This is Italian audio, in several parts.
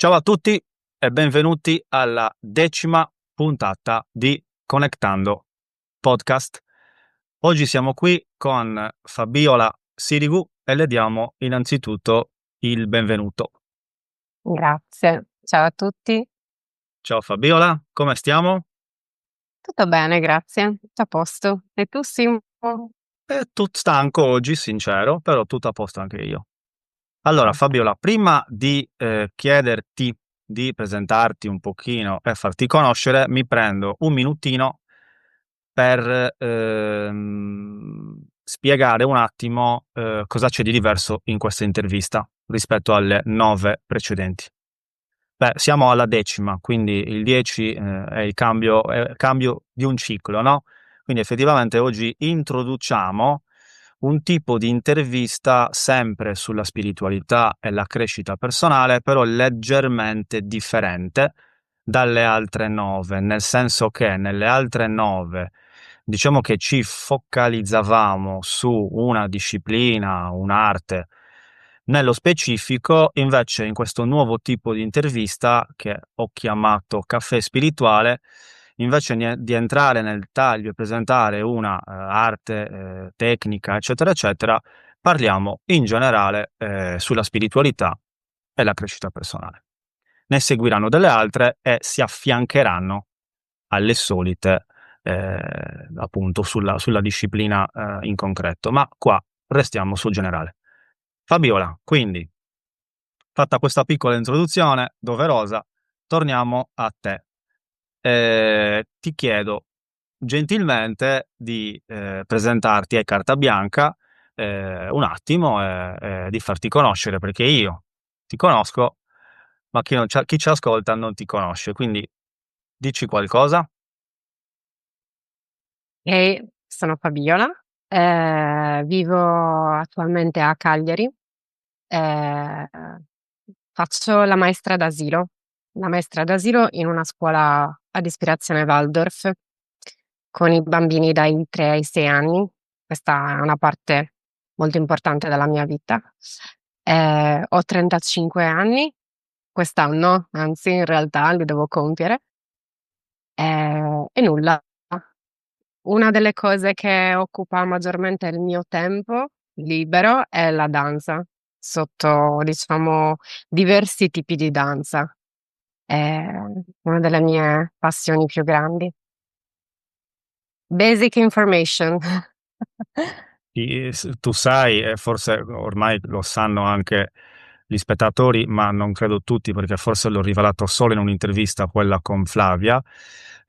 Ciao a tutti e benvenuti alla 10ª puntata di Connectando Podcast. Oggi siamo qui con Fabiola Sirigu e le diamo innanzitutto il benvenuto. Grazie. Ciao a tutti. Ciao Fabiola, come stiamo? Tutto bene, grazie. Tutto a posto. E tu, Simo? Tutto stanco oggi, sincero, però tutto a posto anche io. Allora, Ok. Fabiola, prima di chiederti di presentarti un pochino e farti conoscere, mi prendo un minutino per spiegare un attimo cosa c'è di diverso in questa intervista rispetto alle 9 precedenti. Beh, siamo alla 10ª, quindi il 10 è il cambio di un ciclo, no? Quindi effettivamente oggi introduciamo un tipo di intervista sempre sulla spiritualità e la crescita personale, però leggermente differente dalle altre 9, nel senso che nelle altre 9 diciamo che ci focalizzavamo su una disciplina, un'arte nello specifico. Invece in questo nuovo tipo di intervista, che ho chiamato Caffè Spirituale, invece di entrare nel taglio e presentare una arte, tecnica, eccetera, eccetera, parliamo in generale sulla spiritualità e la crescita personale. Ne seguiranno delle altre e si affiancheranno alle solite, appunto, sulla disciplina in concreto. Ma qua restiamo sul generale. Fabiola, quindi, fatta questa piccola introduzione doverosa, torniamo a te. Ti chiedo gentilmente di presentarti ai carta bianca un attimo e di farti conoscere, perché io ti conosco, ma chi ci ascolta non ti conosce, quindi dici qualcosa. E sono Fabiola, vivo attualmente a Cagliari, eh, faccio la maestra d'asilo in una scuola ad ispirazione Waldorf con i bambini dai 3 ai 6 anni. Questa è una parte molto importante della mia vita. Ho 35 anni, quest'anno, anzi in realtà li devo compiere. E nulla. Una delle cose che occupa maggiormente il mio tempo libero è la danza, sotto, diciamo, diversi tipi di danza. È una delle mie passioni più grandi. Basic information. Tu sai, e forse ormai lo sanno anche gli spettatori, ma non credo tutti, perché forse l'ho rivelato solo in un'intervista, quella con Flavia,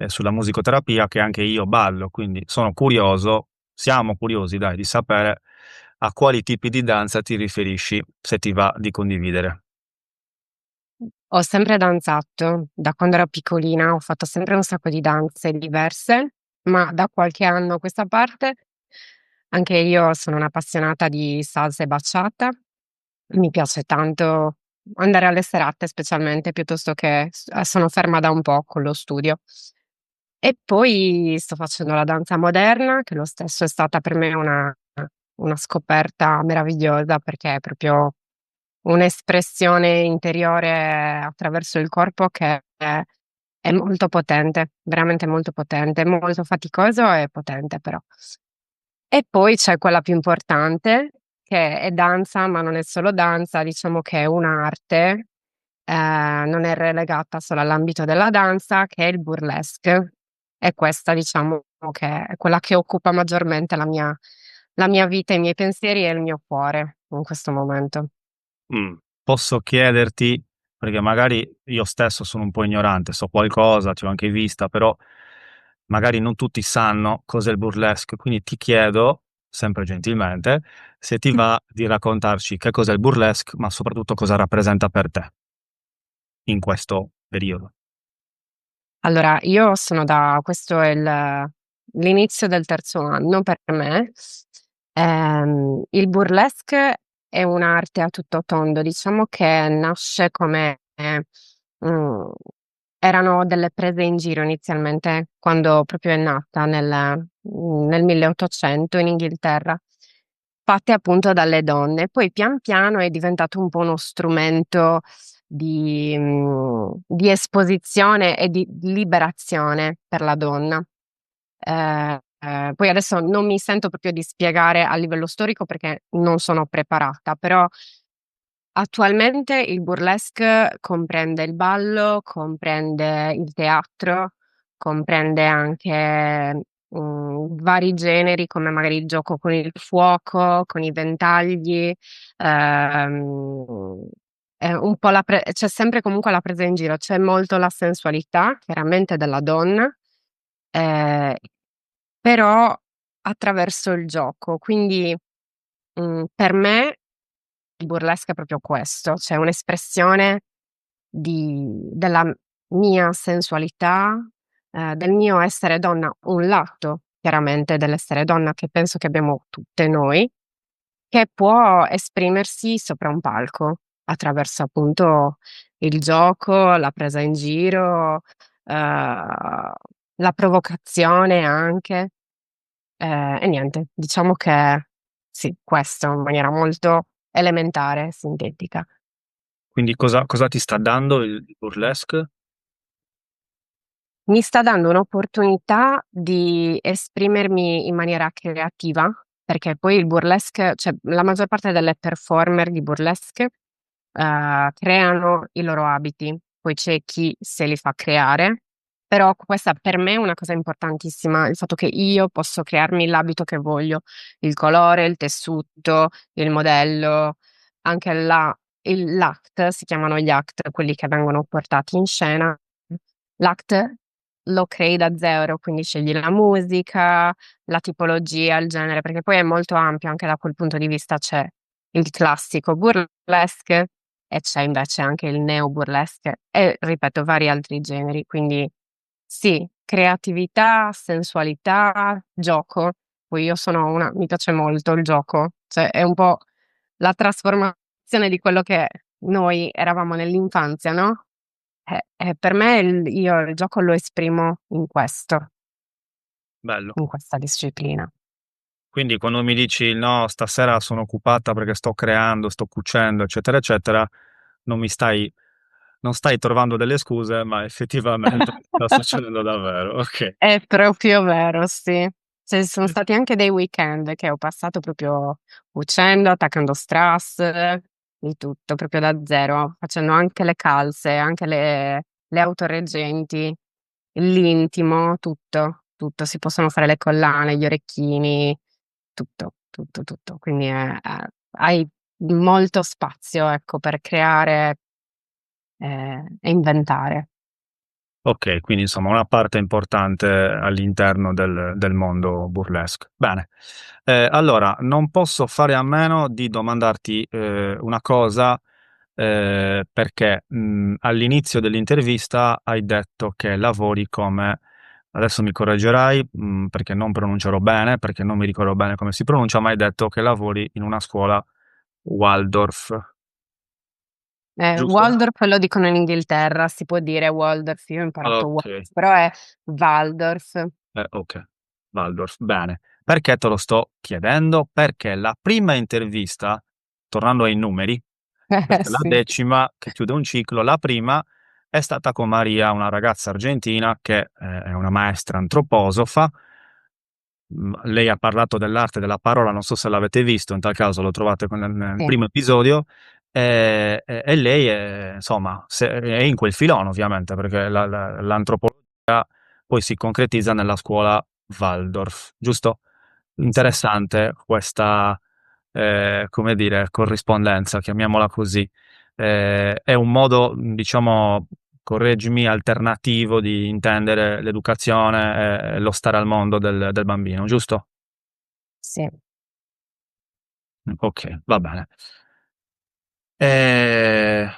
sulla musicoterapia, che anche io ballo, quindi sono curioso, siamo curiosi, dai, di sapere a quali tipi di danza ti riferisci, se ti va di condividere. Ho sempre danzato, da quando ero piccolina ho fatto sempre un sacco di danze diverse, ma da qualche anno a questa parte anche io sono un'appassionata di salsa e bachata. Mi piace tanto andare alle serate specialmente, piuttosto che sono ferma da un po' con lo studio. E poi sto facendo la danza moderna, che lo stesso è stata per me una scoperta meravigliosa, perché è proprio un'espressione interiore attraverso il corpo che è molto potente, veramente molto potente, molto faticoso e potente però. E poi c'è quella più importante, che è danza, ma non è solo danza, diciamo che è un'arte, non è relegata solo all'ambito della danza, che è il burlesque. E questa diciamo che è quella che occupa maggiormente la mia vita, i miei pensieri e il mio cuore in questo momento. Mm. Posso chiederti, perché magari io stesso sono un po' ignorante, so qualcosa, ci ho anche vista, però magari non tutti sanno cos'è il burlesque, quindi ti chiedo, sempre gentilmente, se ti va di raccontarci che cos'è il burlesque, ma soprattutto cosa rappresenta per te in questo periodo. Allora, io sono questo è l'inizio del terzo anno per me. Il burlesque è un'arte a tutto tondo, diciamo che nasce come, mm, erano delle prese in giro inizialmente, quando proprio è nata nel 1800 in Inghilterra, fatte appunto dalle donne. Poi pian piano è diventato un po' uno strumento, di esposizione e di liberazione per la donna. Poi adesso non mi sento proprio di spiegare a livello storico perché non sono preparata, però attualmente il burlesque comprende il ballo, comprende il teatro, comprende anche vari generi come magari il gioco con il fuoco, con i ventagli, è un po' c'è sempre comunque la presa in giro, c'è molto la sensualità, chiaramente della donna, eh, però attraverso il gioco. Quindi per me il burlesque è proprio questo, cioè un'espressione della mia sensualità, del mio essere donna, un lato chiaramente dell'essere donna che penso che abbiamo tutte noi, che può esprimersi sopra un palco attraverso appunto il gioco, la presa in giro, la provocazione anche. E niente, diciamo che sì, questo in maniera molto elementare, sintetica. Quindi cosa ti sta dando il burlesque? Mi sta dando un'opportunità di esprimermi in maniera creativa, perché poi il burlesque, cioè la maggior parte delle performer di burlesque, creano i loro abiti, poi c'è chi se li fa creare, però questa per me è una cosa importantissima, il fatto che io posso crearmi l'abito che voglio, il colore, il tessuto, il modello, anche l'act, si chiamano gli act, quelli che vengono portati in scena. L'act lo crei da zero, quindi scegli la musica, la tipologia, il genere, perché poi è molto ampio anche da quel punto di vista. C'è il classico burlesque e c'è invece anche il neo burlesque e, ripeto, vari altri generi. Quindi sì, creatività, sensualità, gioco. Poi io sono mi piace molto il gioco, cioè è un po' la trasformazione di quello che noi eravamo nell'infanzia, no? Per me io il gioco lo esprimo in questo, Bello. in questa disciplina. Quindi quando mi dici no, stasera sono occupata perché sto creando, sto cucendo, eccetera, eccetera, non stai trovando delle scuse, ma effettivamente sta succedendo davvero. Ok. È proprio vero, sì. Ci sono stati anche dei weekend che ho passato proprio cucendo, attaccando strass, di tutto, proprio da zero, facendo anche le calze, anche le autoreggenti, l'intimo, tutto, tutto. Si possono fare le collane, gli orecchini, tutto, tutto, tutto. Quindi hai molto spazio, ecco, per creare e inventare. Ok, quindi insomma una parte importante all'interno del mondo burlesque. Bene. Allora non posso fare a meno di domandarti una cosa, perché all'inizio dell'intervista hai detto che lavori come, adesso mi correggerai, perché non pronuncerò bene, perché non mi ricordo bene come si pronuncia, ma hai detto che lavori in una scuola Waldorf, giusto? Waldorf lo dicono in Inghilterra, si può dire Waldorf, io ho imparato Ok. Waldorf, però è Waldorf. Ok, Waldorf, bene. Perché te lo sto chiedendo? Perché la prima intervista, tornando ai numeri, questa è la Sì, 10ª che chiude un ciclo, la prima è stata con Maria, una ragazza argentina che è una maestra antroposofa. Lei ha parlato dell'arte della parola, non so se l'avete visto, in tal caso lo trovate nel sì, primo episodio, e lei è, insomma, è in quel filone ovviamente, perché l'antropologia poi si concretizza nella scuola Waldorf, giusto? sì, Interessante questa, come dire, corrispondenza, chiamiamola così. È un modo, diciamo, correggimi, alternativo di intendere l'educazione e lo stare al mondo del bambino, giusto? sì. Ok, va bene. Eh,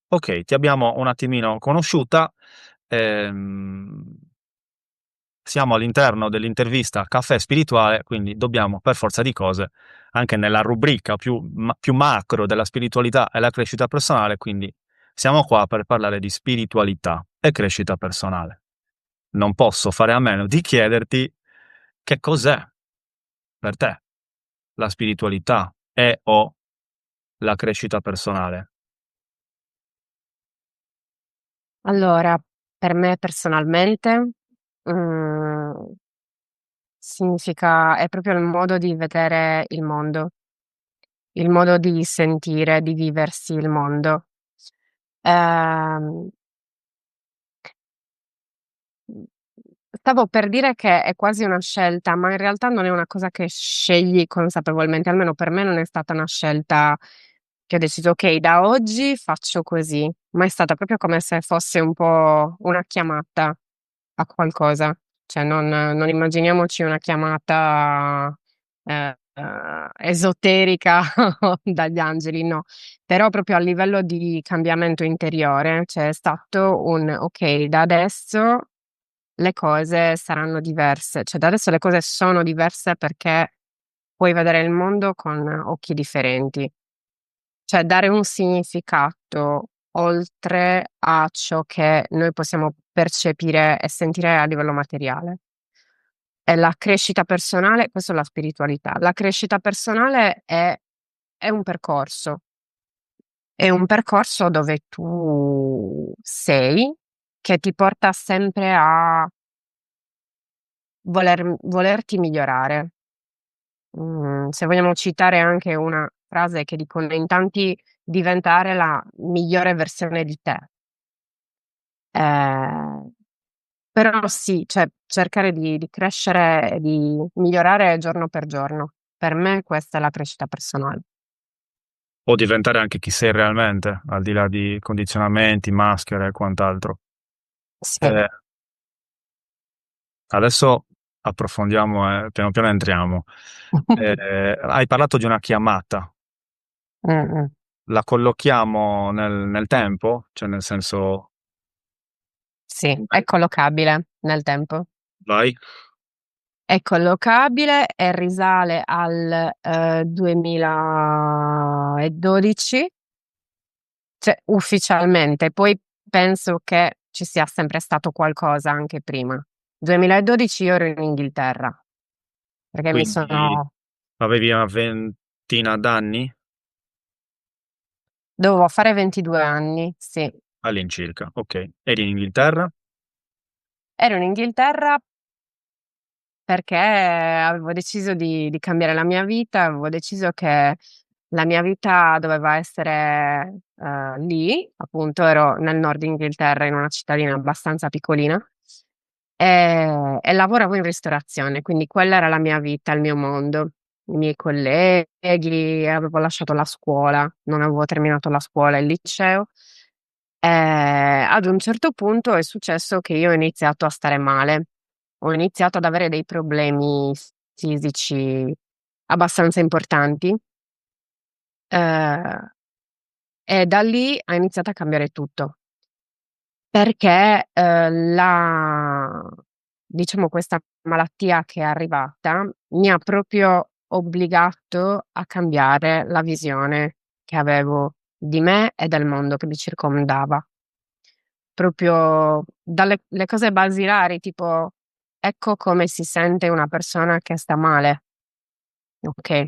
ok, ti abbiamo un attimino conosciuta. ehm, Siamo all'interno dell'intervista Caffè Spirituale, quindi dobbiamo per forza di cose, anche nella rubrica più macro della spiritualità e la crescita personale, quindi siamo qua per parlare di spiritualità e crescita personale. Non posso fare a meno di chiederti che cos'è per te la spiritualità e o la crescita personale. Allora, per me personalmente, mm, significa, è proprio il modo di vedere il modo di sentire, di viversi il mondo. Ehm, Stavo per dire che è quasi una scelta, ma in realtà non è una cosa che scegli consapevolmente, almeno per me non è stata una scelta che ho deciso, ok, da oggi faccio così, ma è stata proprio come se fosse un po' una chiamata a qualcosa. Cioè, non immaginiamoci una chiamata esoterica dagli angeli, no. Però proprio a livello di cambiamento interiore, c'è stato un ok, da adesso le cose saranno diverse. Cioè, da adesso le cose sono diverse perché puoi vedere il mondo con occhi differenti. Cioè, dare un significato oltre a ciò che noi possiamo percepire e sentire a livello materiale. E la crescita personale, questa è la spiritualità. La crescita personale è un percorso. È un percorso dove tu sei, che ti porta sempre a volerti migliorare. Se vogliamo citare anche una frase che dicono in tanti, diventare la migliore versione di te. Eh, Però sì, cioè cercare di crescere e di migliorare giorno per giorno. Per me questa è la crescita personale. O diventare anche chi sei realmente, al di là di condizionamenti, maschere e quant'altro. Sì. Eh, Adesso approfondiamo e piano piano entriamo. Hai parlato di una chiamata, Mm, mm. la collochiamo nel tempo? Cioè nel senso, Sì, è collocabile nel tempo. vai, È collocabile e risale al 2012, cioè ufficialmente. Poi penso che ci sia sempre stato qualcosa anche prima. 2012 io ero in Inghilterra, perché quindi avevi una ventina d'anni dovevo fare 22 anni, sì. all'incirca, ok. Eri in Inghilterra? Ero in Inghilterra perché avevo deciso di cambiare la mia vita, avevo deciso che la mia vita doveva essere lì, appunto ero nel nord Inghilterra in una cittadina abbastanza piccolina e lavoravo in ristorazione, quindi quella era la mia vita, il mio mondo, i miei colleghi, avevo lasciato la scuola, non avevo terminato la scuola e il liceo. Ad un certo punto è successo che io ho iniziato a stare male, ho iniziato ad avere dei problemi fisici abbastanza importanti, eh, e da lì ha iniziato a cambiare tutto. Perché diciamo, questa malattia che è arrivata mi ha proprio obbligato a cambiare la visione che avevo di me e del mondo che mi circondava. Proprio dalle le cose basilari, tipo ecco come si sente una persona che sta male, ok?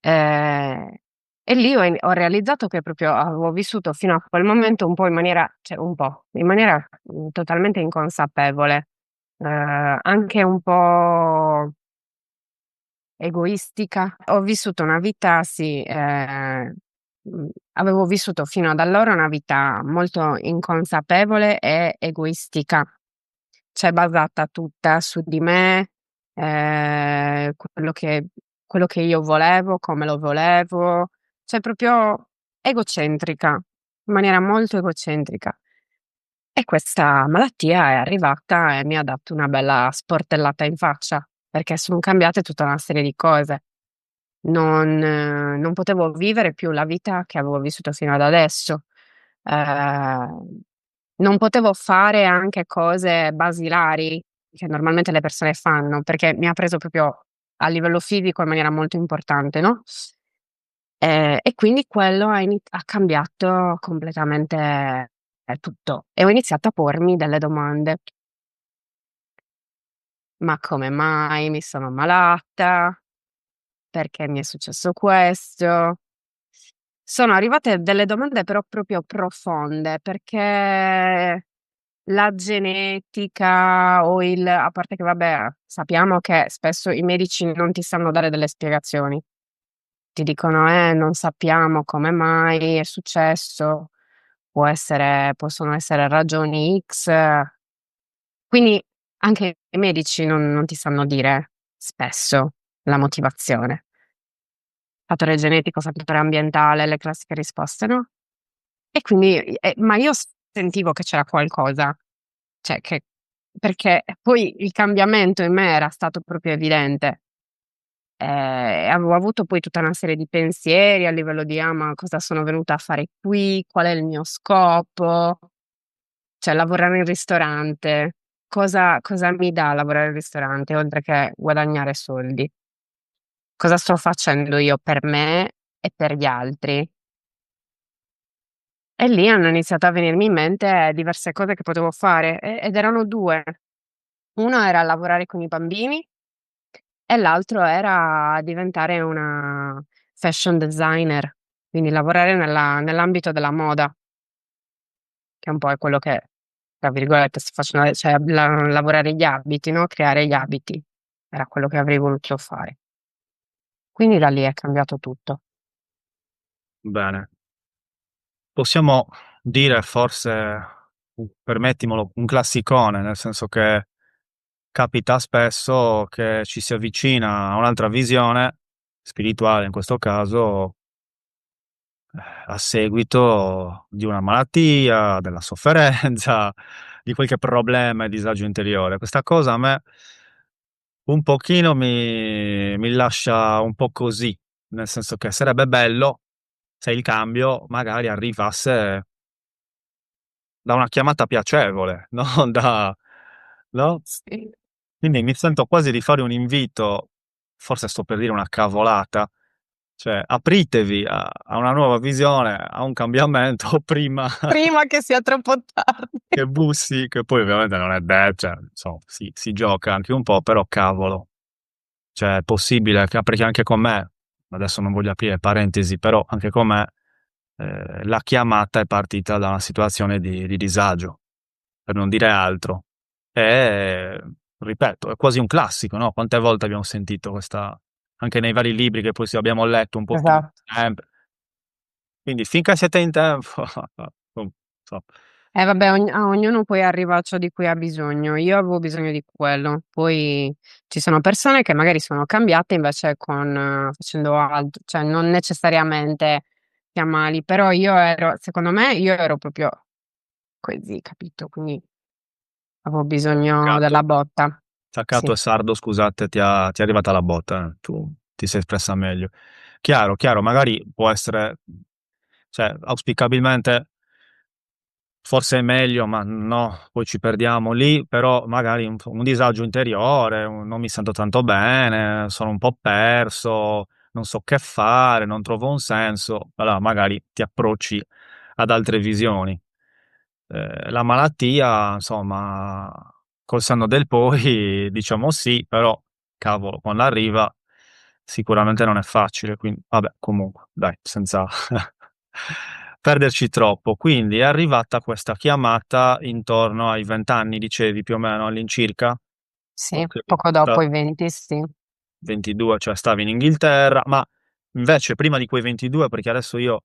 Eh, e lì ho realizzato che proprio avevo vissuto fino a quel momento un po' in maniera, cioè un po', in maniera totalmente inconsapevole, anche un po' egoistica. Ho vissuto una vita, sì, avevo vissuto fino ad allora una vita molto inconsapevole e egoistica, cioè basata tutta su di me, quello che io volevo, come lo volevo, cioè proprio egocentrica, in maniera molto egocentrica. E questa malattia è arrivata e mi ha dato una bella sportellata in faccia, perché sono cambiate tutta una serie di cose. Non potevo vivere più la vita che avevo vissuto fino ad adesso. Non potevo fare anche cose basilari che normalmente le persone fanno, perché mi ha preso proprio a livello fisico in maniera molto importante, no? E quindi quello ha cambiato completamente tutto. E ho iniziato a pormi delle domande. Ma come mai mi sono ammalata? Perché mi è successo questo? sono arrivate delle domande però proprio profonde, perché la genetica o a parte che vabbè, sappiamo che spesso i medici non ti sanno dare delle spiegazioni. Ti dicono, non sappiamo come mai è successo, possono essere ragioni X. Quindi anche i medici non ti sanno dire spesso la motivazione. Fattore genetico, fattore ambientale, le classiche risposte, no? E quindi, ma io sentivo che c'era qualcosa, cioè perché poi il cambiamento in me era stato proprio evidente. Avevo avuto poi tutta una serie di pensieri a livello di, ma cosa sono venuta a fare qui? Qual è il mio scopo? Cioè, lavorare in ristorante, cosa mi dà lavorare in ristorante oltre che guadagnare soldi? Cosa sto facendo io per me e per gli altri? E lì hanno iniziato a venirmi in mente diverse cose che potevo fare ed erano due. Uno era lavorare con i bambini e l'altro era diventare una fashion designer, quindi lavorare nell'ambito della moda, che un po' è quello che, tra virgolette, sto facendo, cioè lavorare gli abiti, no? Creare gli abiti. Era quello che avrei voluto fare. Quindi da lì è cambiato tutto. Bene. Possiamo dire forse, permettimelo, un classicone, nel senso che capita spesso che ci si avvicina a un'altra visione, spirituale in questo caso, a seguito di una malattia, della sofferenza, di qualche problema e disagio interiore. Questa cosa a me un pochino mi lascia un po' così, nel senso che sarebbe bello se il cambio magari arrivasse da una chiamata piacevole, non da no? Sì. Quindi mi sento quasi di fare un invito, forse sto per dire una cavolata, cioè apritevi a una nuova visione, a un cambiamento prima Prima che sia troppo tardi. che bussi, che poi ovviamente non è cioè insomma si gioca anche un po', però cavolo, cioè è possibile che perché anche con me, adesso non voglio aprire parentesi, però anche con me, la chiamata è partita da una situazione di disagio, per non dire altro. E ripeto, è quasi un classico, no, quante volte abbiamo sentito questa anche nei vari libri che poi sì abbiamo letto un po' tutti, Esatto. sempre. Quindi finché siete in tempo so Vabbè, a ognuno poi arriva ciò di cui ha bisogno. Io avevo bisogno di quello. Poi ci sono persone che magari sono cambiate invece facendo altro, cioè non necessariamente chiamali, però secondo me, io ero proprio così, capito? Quindi avevo bisogno della staccato botta. staccato Sì, e sardo scusate, ti è arrivata la botta, tu ti sei espressa meglio. Chiaro, chiaro, magari può essere cioè auspicabilmente forse è meglio, ma no, poi ci perdiamo lì, però magari un disagio interiore, non mi sento tanto bene, sono un po' perso, non so che fare, non trovo un senso, allora magari ti approcci ad altre visioni. La malattia, insomma, col senno del poi diciamo sì, però cavolo, quando arriva sicuramente non è facile, quindi vabbè, comunque, dai, senza perderci troppo. Quindi è arrivata questa chiamata intorno ai 20 anni, dicevi più o meno all'incirca? sì, Okay, poco dopo i 20, sì. 22, cioè stavi in Inghilterra, ma invece prima di quei 22, perché adesso io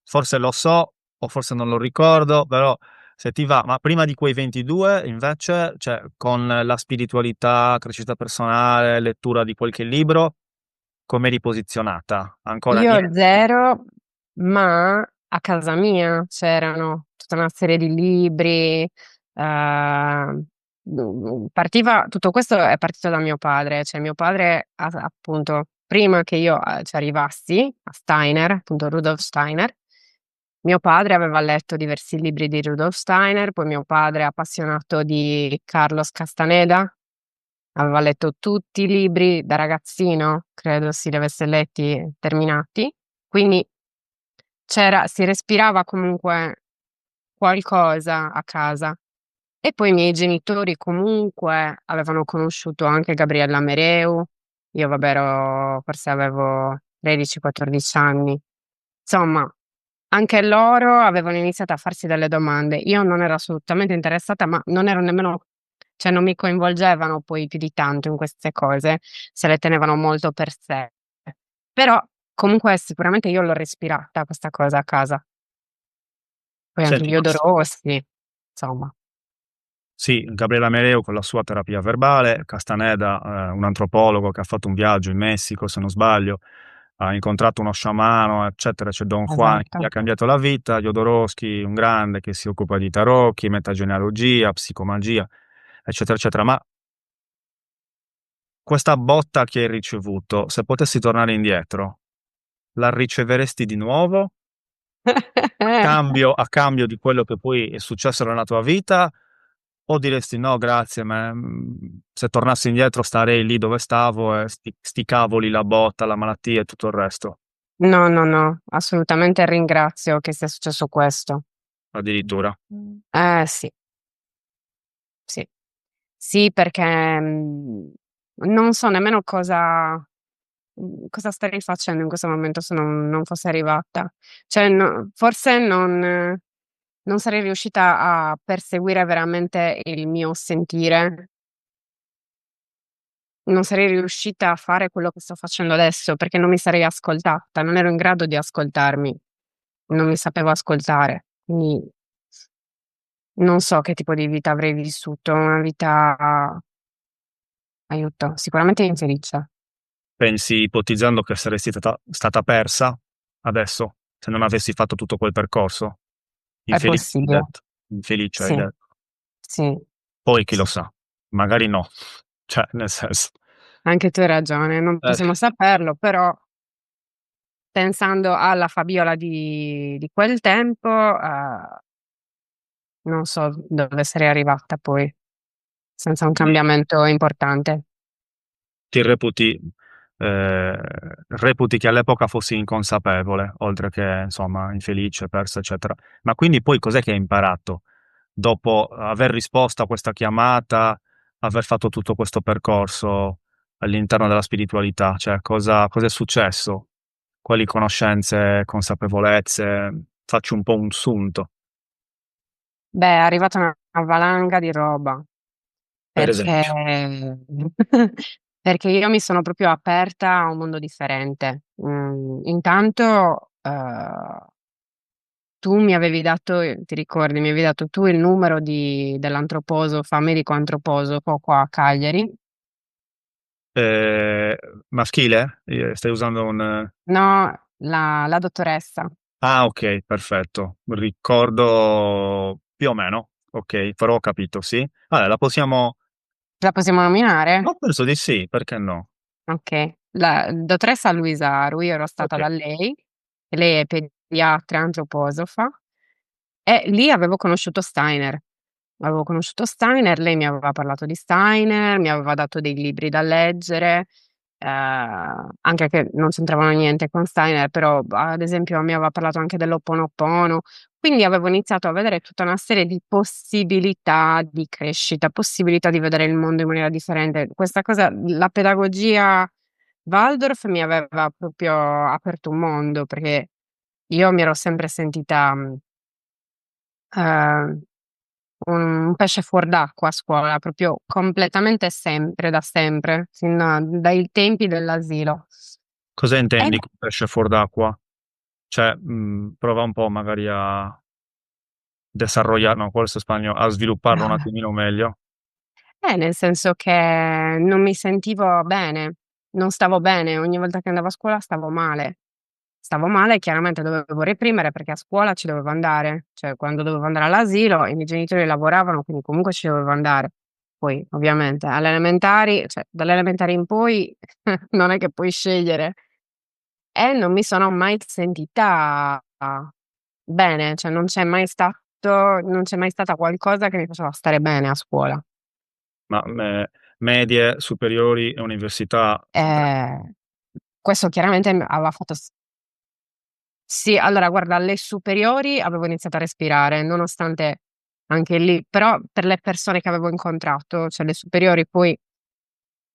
forse lo so o forse non lo ricordo, però se ti va, ma prima di quei 22 invece, cioè con la spiritualità, crescita personale, lettura di qualche libro, come eri posizionata? Ancora Io niente? zero, ma a casa mia c'erano tutta una serie di libri. Partiva, tutto questo è partito da mio padre, cioè mio padre appunto, prima che io ci arrivassi a Steiner, appunto Rudolf Steiner, mio padre aveva letto diversi libri di Rudolf Steiner, poi mio padre è appassionato di Carlos Castaneda, aveva letto tutti i libri da ragazzino, credo si li avesse letti terminati, quindi si respirava comunque qualcosa a casa. E poi i miei genitori comunque avevano conosciuto anche Gabriella Mereu. Io vabbè forse avevo 13-14 anni. Insomma, anche loro avevano iniziato a farsi delle domande. Io non ero assolutamente interessata, ma non ero nemmeno, cioè non mi coinvolgevano poi più di tanto in queste cose, se le tenevano molto per sé. Però comunque sicuramente io l'ho respirata questa cosa a casa. Poi anche Senti, gli odorossi, insomma. sì, Gabriela Mereu con la sua terapia verbale, Castaneda, un antropologo che ha fatto un viaggio in Messico, se non sbaglio, ha incontrato uno sciamano, eccetera, c'è Don Juan che gli ha Esatto. cambiato la vita, Jodorowsky, un grande che si occupa di tarocchi, metagenealogia, psicomagia, eccetera, eccetera. Ma questa botta che hai ricevuto, se potessi tornare indietro, la riceveresti di nuovo a cambio di quello che poi è successo nella tua vita? O diresti no, grazie, ma se tornassi indietro starei lì dove stavo e sti cavoli, la botta, la malattia e tutto il resto, No, no, no, assolutamente ringrazio che sia successo questo. addirittura. Sì, sì. Sì, perché, non so nemmeno cosa starei facendo in questo momento se non fossi arrivata. Cioè, forse non sarei riuscita a perseguire veramente il mio sentire, non sarei riuscita a fare quello che sto facendo adesso, perché non mi sarei ascoltata, non ero in grado di ascoltarmi, non mi sapevo ascoltare. Quindi non so che tipo di vita avrei vissuto, una vita, aiuto, sicuramente infelice. Pensi, ipotizzando che saresti stata persa adesso, se non avessi fatto tutto quel percorso? È Infelice, hai possibile. detto. Infelice, hai Sì, detto. sì, Poi chi lo sa, magari no. Cioè, nel senso. anche tu hai ragione, non Eh, possiamo saperlo, però pensando alla Fabiola di quel tempo, non so dove sarei arrivata poi, senza un cambiamento importante. ti reputi che all'epoca fossi inconsapevole, oltre che, insomma, infelice, persa, eccetera. Ma quindi poi cos'è che hai imparato? Dopo aver risposto a questa chiamata, aver fatto tutto questo percorso all'interno della spiritualità, cioè cosa è successo? Quali conoscenze, consapevolezze? Faccio un po' un sunto, Beh, è arrivata una valanga di roba, per perché esempio. perché io mi sono proprio aperta a un mondo differente. Intanto, tu mi avevi dato, ti ricordi, mi avevi dato tu il numero dell'antroposofo, medico antroposofo qua a Cagliari. Eh, maschile? Stai usando un... No, la dottoressa. Ah, ok, perfetto. Ricordo più o meno. Ok, però ho capito, sì. Allora, la possiamo... La possiamo nominare? No, penso di sì, perché no? Ok. La dottoressa Luisa Aru, io ero stata Ok. da lei, e lei è pediatra antroposofa, e lì avevo conosciuto Steiner. Avevo conosciuto Steiner, lei mi aveva parlato di Steiner, mi aveva dato dei libri da leggere, anche che non c'entravano niente con Steiner, però ad esempio mi aveva parlato anche dell'Ho'oponopono, quindi avevo iniziato a vedere tutta una serie di possibilità di crescita, possibilità di vedere il mondo in maniera differente. Questa cosa, la pedagogia Waldorf mi aveva proprio aperto un mondo, perché io mi ero sempre sentita, ehm un pesce fuor d'acqua a scuola, proprio completamente sempre, da sempre, sin dai tempi dell'asilo. Cosa E intendi con pesce fuor d'acqua? Cioè, prova un po' magari a desarrollar, no, questo è spagnolo, a svilupparlo un attimino meglio. nel senso che non mi sentivo bene, non stavo bene, ogni volta che andavo a scuola stavo male. Stavo male, chiaramente dovevo reprimere perché a scuola ci dovevo andare, cioè quando dovevo andare all'asilo i miei genitori lavoravano, quindi comunque ci dovevo andare. Poi ovviamente alle elementari, cioè dalle elementari in poi non è che puoi scegliere. E non mi sono mai sentita bene, cioè non c'è mai stata qualcosa che mi faceva stare bene a scuola. Ma medie, superiori e università, Ehm, Questo chiaramente aveva fatto sì, allora guarda, alle superiori avevo iniziato a respirare, nonostante anche lì però per le persone che avevo incontrato, cioè le superiori poi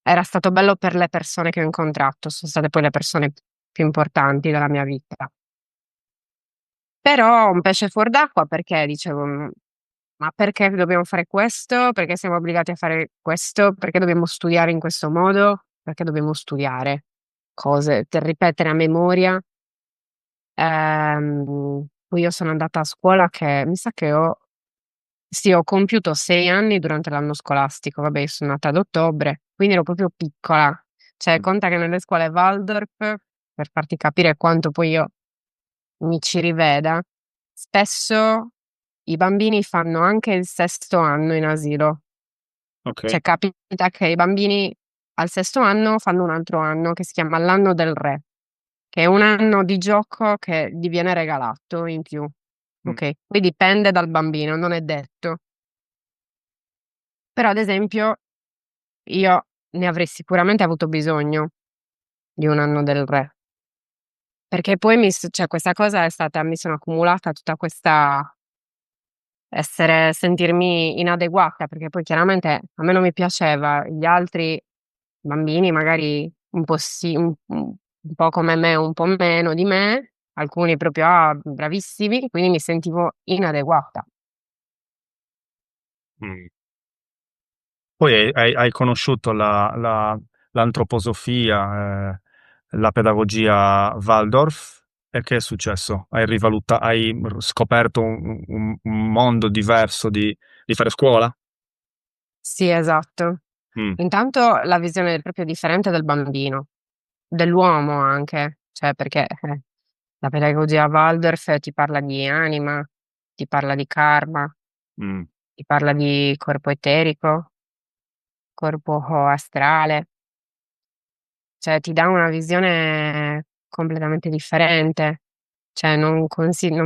era stato bello per le persone che ho incontrato, son state poi le persone più importanti della mia vita. Però un pesce fuor d'acqua perché dicevo, ma perché dobbiamo fare questo? Perché siamo obbligati a fare questo? Perché dobbiamo studiare in questo modo? Perché dobbiamo studiare cose per ripetere a memoria? Poi io sono andata a scuola che mi sa che sì, ho compiuto 6 anni durante l'anno scolastico. Vabbè, io sono nata ad ottobre, quindi ero proprio piccola. Cioè, conta che nelle scuole Waldorf, per farti capire quanto poi io mi ci riveda, spesso i bambini fanno anche il sesto anno in asilo. Ok. Cioè, capita che i bambini al sesto anno fanno un altro anno che si chiama l'anno del re, che è un anno di gioco che gli viene regalato in più. Mm. Ok? Poi dipende dal bambino, non è detto. Però, ad esempio, io ne avrei sicuramente avuto bisogno di un anno del re, perché poi cioè, questa cosa mi sono accumulata tutta questa sentirmi inadeguata, perché poi chiaramente a me non mi piaceva, gli altri bambini magari un po' sì, un po' come me, un po' meno di me, alcuni proprio bravissimi, quindi mi sentivo inadeguata. Mm. Poi hai conosciuto l'antroposofia, la pedagogia Waldorf, e che è successo? Hai scoperto un mondo diverso di fare scuola? Sì, esatto. Mm, Intanto la visione è proprio differente del bambino, dell'uomo anche, cioè perché la pedagogia Waldorf ti parla di anima, ti parla di karma, mm. ti parla di corpo eterico, corpo astrale, cioè ti dà una visione completamente differente, cioè non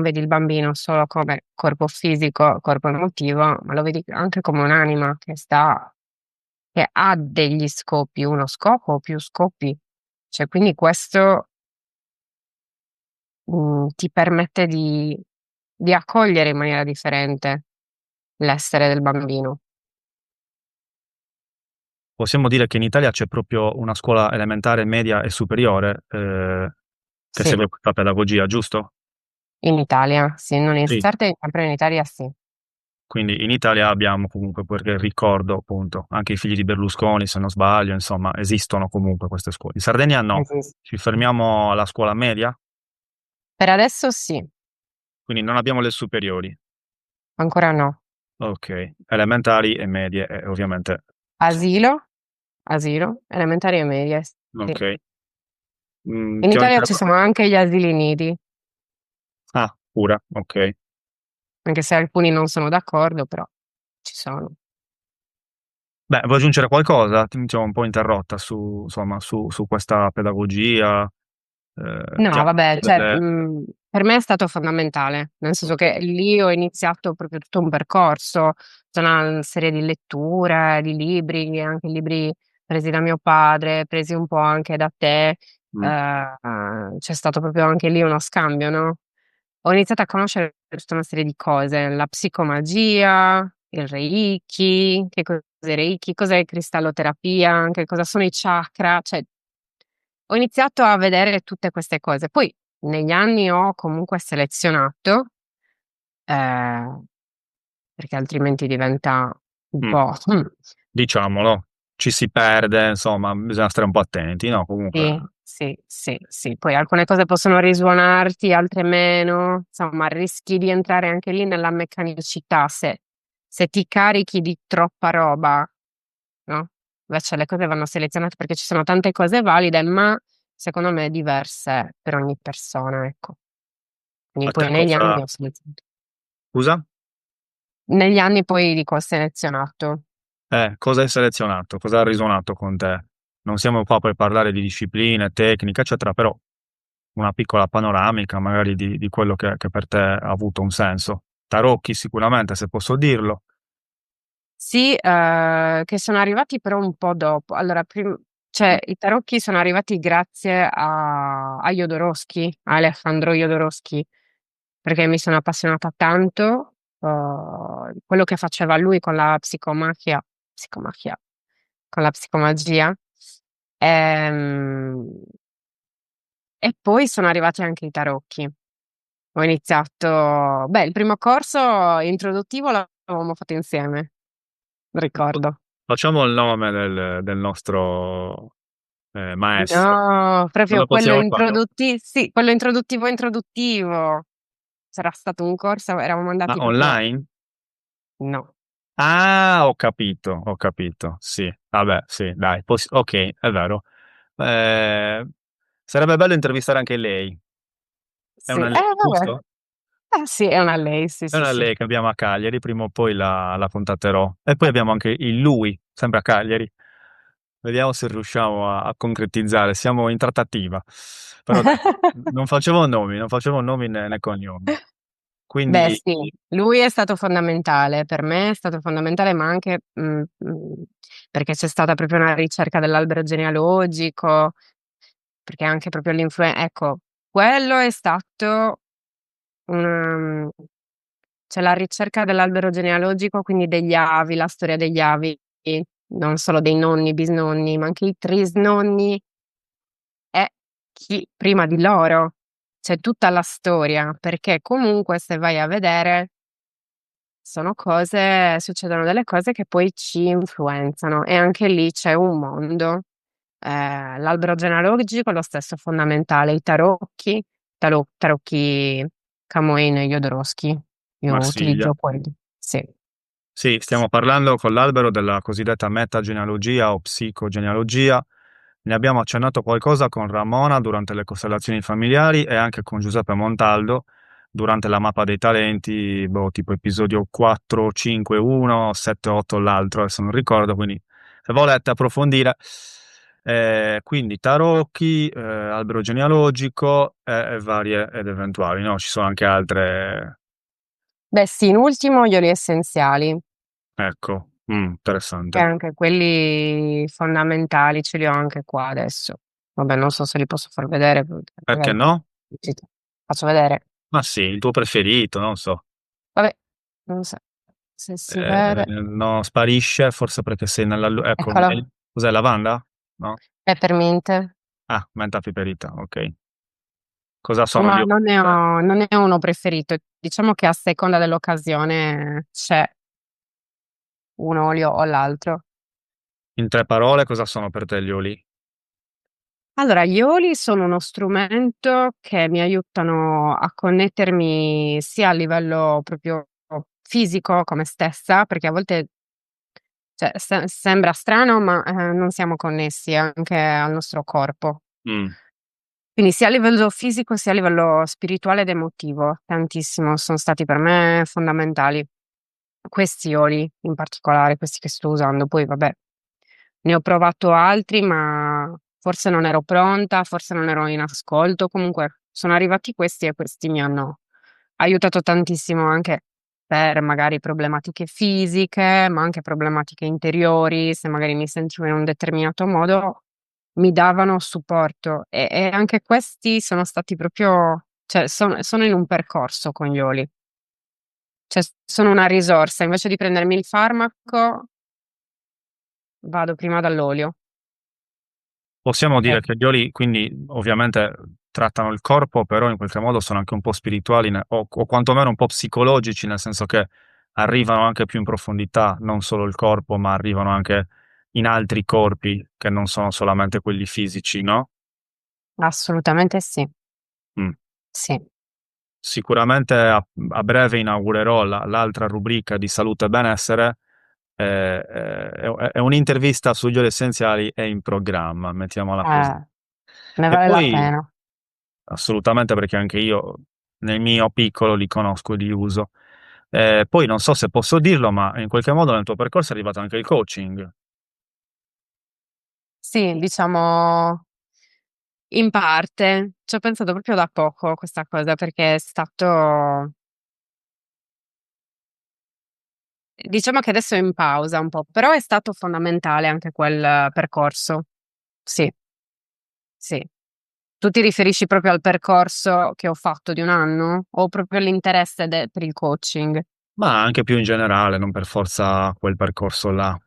vedi il bambino solo come corpo fisico, corpo emotivo, ma lo vedi anche come un'anima che ha degli scopi, uno scopo o più scopi. Cioè, quindi questo ti permette di accogliere in maniera differente l'essere del bambino. Possiamo dire che in Italia c'è proprio una scuola elementare, media e superiore, che Sì, segue questa pedagogia, giusto? in Italia, sì, non in Sì. Sardegna, però in Italia sì. Quindi in Italia abbiamo comunque, perché ricordo appunto, anche i figli di Berlusconi, se non sbaglio, insomma, esistono comunque queste scuole. In Sardegna no, Esiste. ci fermiamo alla scuola media, Per adesso sì, quindi non abbiamo le superiori. ancora no. Ok, elementari e medie, ovviamente. Asilo, asilo, elementari e medie, sì. Ok. In Ti ho Italia ci interrotto. sono anche gli asili nidi, Ah, pure, ok. anche se alcuni non sono d'accordo, però ci sono. Beh, vuoi aggiungere qualcosa? Ti ho un po' interrotta su, insomma, su questa pedagogia. Ti No, ha vabbè, dato cioè, delle... per me è stato fondamentale, nel senso Ok. che lì ho iniziato proprio tutto un percorso, tutta una serie di letture, di libri, anche libri presi da mio padre, presi un po' anche da te, Mm, c'è stato proprio anche lì uno scambio, no? Ho iniziato a conoscere tutta una serie di cose, la psicomagia, il Reiki, che cos'è il Reiki, cos'è cristalloterapia, che cosa sono i chakra, cioè ho iniziato a vedere tutte queste cose. Poi negli anni ho comunque selezionato, ehm, perché altrimenti diventa un mm. po' Diciamolo, ci si perde, insomma, bisogna stare un po' attenti, no? Comunque, sì, sì, sì, sì. Poi alcune cose possono risuonarti, altre meno. Insomma, rischi di entrare anche lì nella meccanicità se ti carichi di troppa roba, no? Invece le cose vanno selezionate perché ci sono tante cose valide, ma secondo me diverse per ogni persona, ecco. Quindi a te poi negli cosa... anni ho selezionato. Scusa? Negli anni poi dico ho selezionato. Cosa hai selezionato? Cosa ha risuonato con te? Non siamo qua per parlare di discipline, tecnica, eccetera, però una piccola panoramica magari di quello che per te ha avuto un senso. Tarocchi sicuramente, se posso dirlo. Sì, che sono arrivati però un po' dopo. Allora, cioè, Mm, i tarocchi sono arrivati grazie a Jodorowsky, a Alejandro Jodorowsky, perché mi sono appassionata tanto, di quello che faceva lui con la psicomachia, con la psicomagia. Ehm, e poi sono arrivati anche i tarocchi. Ho iniziato, beh, il primo corso introduttivo l'avevamo fatto insieme, ricordo. Facciamo il nome del nostro maestro. No, Non proprio lo quello possiamo fare. introduttivo, sì, quello introduttivo introduttivo. C'era stato un corso, eravamo Ma andati proprio, online? no. Ah, ho capito, ho capito. Sì, vabbè, sì, dai. Ok, è vero. Eh, sarebbe bello intervistare anche lei. È Sì, una lei, vabbè. giusto? Sì, è una lei, sì, È sì, una sì. lei che abbiamo a Cagliari, prima o poi la contatterò. E poi abbiamo anche il lui, sempre a Cagliari. Vediamo se riusciamo a concretizzare. Siamo in trattativa. Però dai, non facevo nomi né cognomi. Beh, Quindi, sì, lui è stato fondamentale, per me è stato fondamentale, ma anche perché c'è stata proprio una ricerca dell'albero genealogico, perché anche proprio l'influenza, ecco, quello è stato un, c'è la ricerca dell'albero genealogico, quindi degli avi, la storia degli avi, non solo dei nonni, bisnonni, ma anche i trisnonni e chi prima di loro. C'è tutta la storia, perché comunque se vai a vedere sono cose, succedono delle cose che poi ci influenzano e anche lì c'è un mondo. L'albero genealogico è lo stesso fondamentale, i tarocchi, tarocchi Camoin e Jodorowsky, io Marsiglia. utilizzo quelli, sì. Sì, stiamo parlando con l'albero della cosiddetta metagenealogia o psicogenealogia. Ne abbiamo accennato qualcosa con Ramona durante le costellazioni familiari e anche con Giuseppe Montaldo durante la mappa dei talenti, boh, tipo episodio 4, 5, 1, 7, 8 l'altro, adesso non ricordo, quindi se volete approfondire. Quindi tarocchi, albero genealogico e varie ed eventuali, no? Ci sono anche altre, Beh sì, in ultimo gli oli essenziali, ecco, che interessante. anche quelli fondamentali ce li ho anche qua adesso. Vabbè, non so se li posso far vedere, Perché magari no? faccio vedere. Ma sì, il tuo preferito, non so. Vabbè, non so se si vede. No, sparisce, forse perché sei nella... Ecco, Eccolo, cos'è, lavanda? No? peppermint. Ah, menta piperita, ok. Cosa sono gli Ma oli? non ne ho uno preferito. Diciamo che a seconda dell'occasione c'è un olio o l'altro. In tre parole, cosa sono per te gli oli? Allora, gli oli sono uno strumento che mi aiutano a connettermi sia a livello proprio fisico come stessa, perché a volte, cioè, sembra strano, ma non siamo connessi anche al nostro corpo. Mm, Quindi sia a livello fisico sia a livello spirituale ed emotivo, tantissimo, sono stati per me fondamentali. Questi oli in particolare, questi che sto usando, poi vabbè, ne ho provato altri, ma forse non ero pronta, forse non ero in ascolto, comunque sono arrivati questi e questi mi hanno aiutato tantissimo anche per magari problematiche fisiche, ma anche problematiche interiori, se magari mi sentivo in un determinato modo, mi davano supporto e anche questi sono stati proprio, cioè sono in un percorso con gli oli. Cioè, sono una risorsa, invece di prendermi il farmaco, vado prima dall'olio. possiamo dire Eh, che gli oli, quindi, ovviamente trattano il corpo, però in qualche modo sono anche un po' spirituali o quantomeno un po' psicologici, nel senso che arrivano anche più in profondità, non solo il corpo, ma arrivano anche in altri corpi che non sono solamente quelli fisici, no? assolutamente sì, Mm. sì. Sicuramente a breve inaugurerò l'altra rubrica di salute e benessere. È un'intervista sugli oli essenziali è in programma, mettiamola così. Eh, ne E vale la poi, pena. assolutamente, perché anche io nel mio piccolo li conosco e li uso. Poi non so se posso dirlo, ma in qualche modo nel tuo percorso è arrivato anche il coaching. Sì, diciamo in parte. Ci ho pensato proprio da poco a questa cosa perché è stato, diciamo che adesso è in pausa un po', però è stato fondamentale anche quel percorso. Sì, sì. Tu ti riferisci proprio al percorso che ho fatto di un anno o proprio all'interesse per il coaching? Ma anche più in generale, non per forza quel percorso là.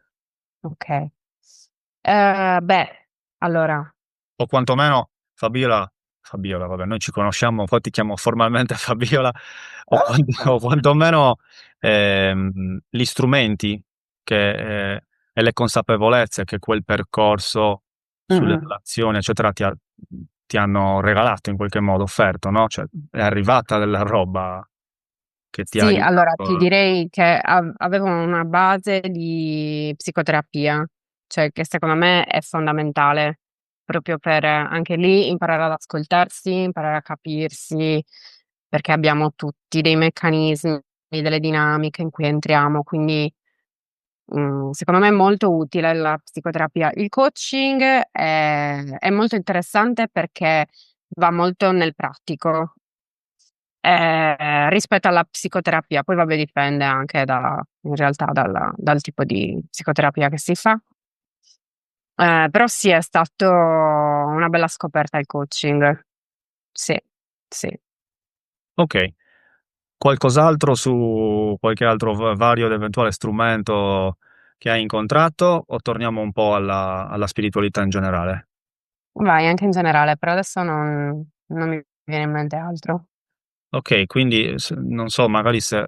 Ok. Beh, allora, O quantomeno, Fabiola, Fabiola, vabbè, noi ci conosciamo, poi ti chiamo formalmente Fabiola, o quantomeno gli strumenti e le consapevolezze che quel percorso sulle Mm-mm. relazioni, eccetera, ti hanno regalato in qualche modo, offerto, no? Cioè, è arrivata della roba che ti ha Sì, allora ti aiutato. direi che avevo una base di psicoterapia, cioè che secondo me è fondamentale proprio per anche lì imparare ad ascoltarsi, imparare a capirsi, perché abbiamo tutti dei meccanismi, delle dinamiche in cui entriamo, quindi secondo me è molto utile la psicoterapia. Il coaching è molto interessante perché va molto nel pratico. Rispetto alla psicoterapia, poi vabbè dipende anche in realtà dal tipo di psicoterapia che si fa. Però sì, è stato una bella scoperta il coaching. Sì, sì. Ok, qualcos'altro su qualche altro vario ed eventuale strumento che hai incontrato o torniamo un po' alla spiritualità in generale? Vai, anche in generale, però adesso non mi viene in mente altro. Ok, quindi non so, magari se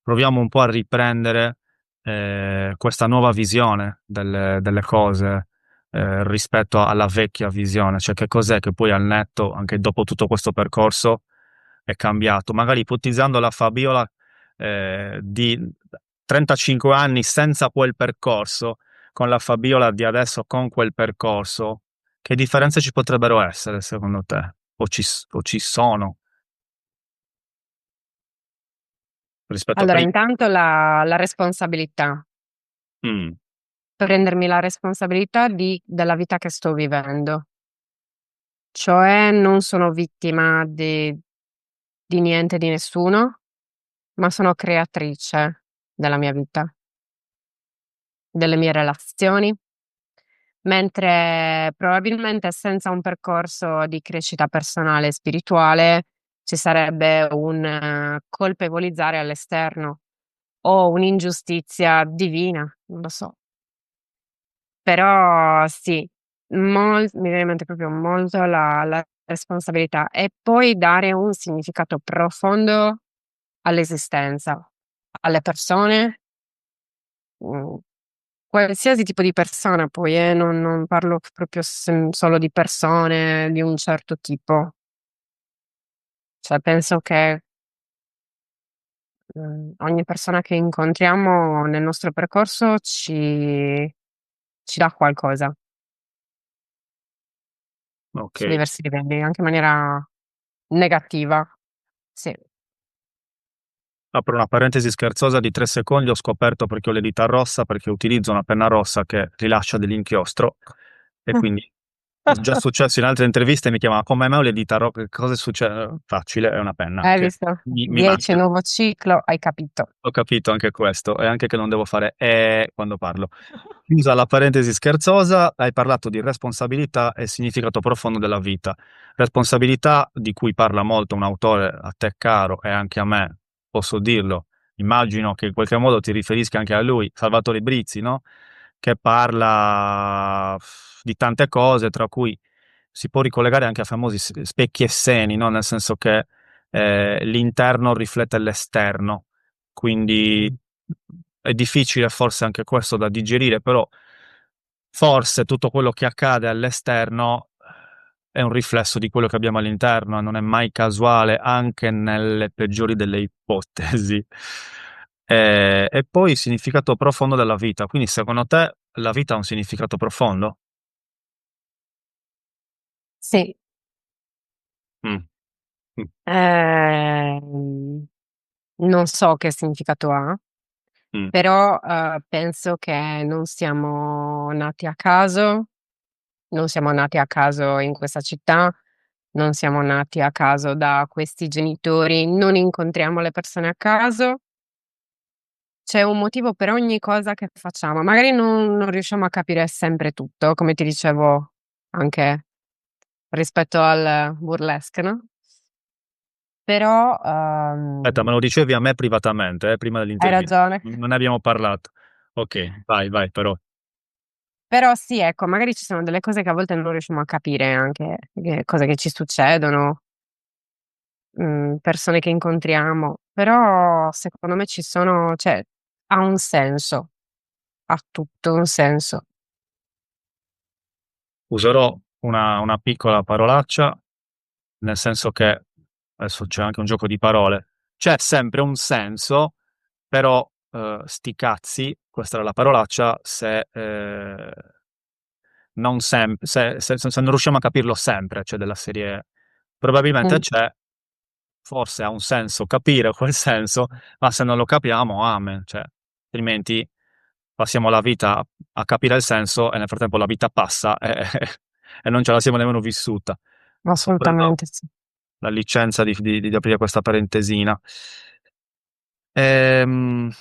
proviamo un po' a riprendere questa nuova visione delle cose rispetto alla vecchia visione, cioè che cos'è che poi al netto, anche dopo tutto questo percorso, è cambiato. Magari ipotizzando la Fabiola di 35 anni senza quel percorso, con la Fabiola di adesso con quel percorso, che differenze ci potrebbero essere secondo te? O ci sono rispetto a Allora, prima? intanto la responsabilità, Mm, prendermi la responsabilità della vita che sto vivendo, cioè non sono vittima di niente, di nessuno, ma sono creatrice della mia vita, delle mie relazioni, mentre probabilmente senza un percorso di crescita personale e spirituale ci sarebbe un colpevolizzare all'esterno o un'ingiustizia divina, non lo so. Però sì, mi viene in mente proprio molto la responsabilità e poi dare un significato profondo all'esistenza, alle persone, mhmm, qualsiasi tipo di persona poi non parlo proprio solo di persone di un certo tipo. Cioè penso che, ogni persona che incontriamo nel nostro percorso ci dà qualcosa ok. su diversi livelli, anche in maniera negativa. Sì. Apro una parentesi scherzosa di 3 secondi, ho scoperto perché ho le dita rossa, perché utilizzo una penna rossa che rilascia dell'inchiostro e quindi è già successo in altre interviste, mi chiamava come mai ho le dita rosse, cosa è successo? Facile, è una penna Hai che visto? mi 10 manca. nuovo ciclo, hai capito. Ho capito anche questo, e anche che non devo fare quando parlo. Chiusa la parentesi scherzosa, hai parlato di responsabilità e significato profondo della vita. Responsabilità di cui parla molto un autore a te caro e anche a me, posso dirlo. Immagino che in qualche modo ti riferisca anche a lui, Salvatore Brizzi, no? Che parla di tante cose, tra cui si può ricollegare anche a famosi specchi e seni, no? Nel senso che l'interno riflette l'esterno, quindi è difficile forse anche questo da digerire, però forse tutto quello che accade all'esterno è un riflesso di quello che abbiamo all'interno e non è mai casuale, anche nelle peggiori delle ipotesi. E poi il significato profondo della vita. Quindi, secondo te, la vita ha un significato profondo? Sì. Mm, mm, Ehm, Non so che significato ha, mm. però, penso che non siamo nati a caso, non siamo nati a caso in questa città, non siamo nati a caso da questi genitori, non incontriamo le persone a caso. C'è un motivo per ogni cosa che facciamo. Magari non riusciamo a capire sempre tutto, come ti dicevo anche rispetto al burlesque, no, però, Aspetta, me lo dicevi a me privatamente, prima hai dell'intervista. ragione. Non ne abbiamo parlato. Ok, vai, vai, però. Però sì, ecco, magari ci sono delle cose che a volte non riusciamo a capire anche, cose che ci succedono, persone che incontriamo, però secondo me ci sono, cioè, ha un senso, ha tutto un senso. Userò una piccola parolaccia, nel senso che adesso c'è anche un gioco di parole. C'è sempre un senso, però sti cazzi, questa era la parolaccia, se non sempre, se non riusciamo a capirlo sempre, cioè della serie, probabilmente Mh. c'è, forse ha un senso capire quel senso, ma se non lo capiamo, amen, cioè, altrimenti passiamo la vita a capire il senso e nel frattempo la vita passa e non ce la siamo nemmeno vissuta. Adesso prendo Assolutamente sì. la licenza di aprire questa parentesina. Ehm,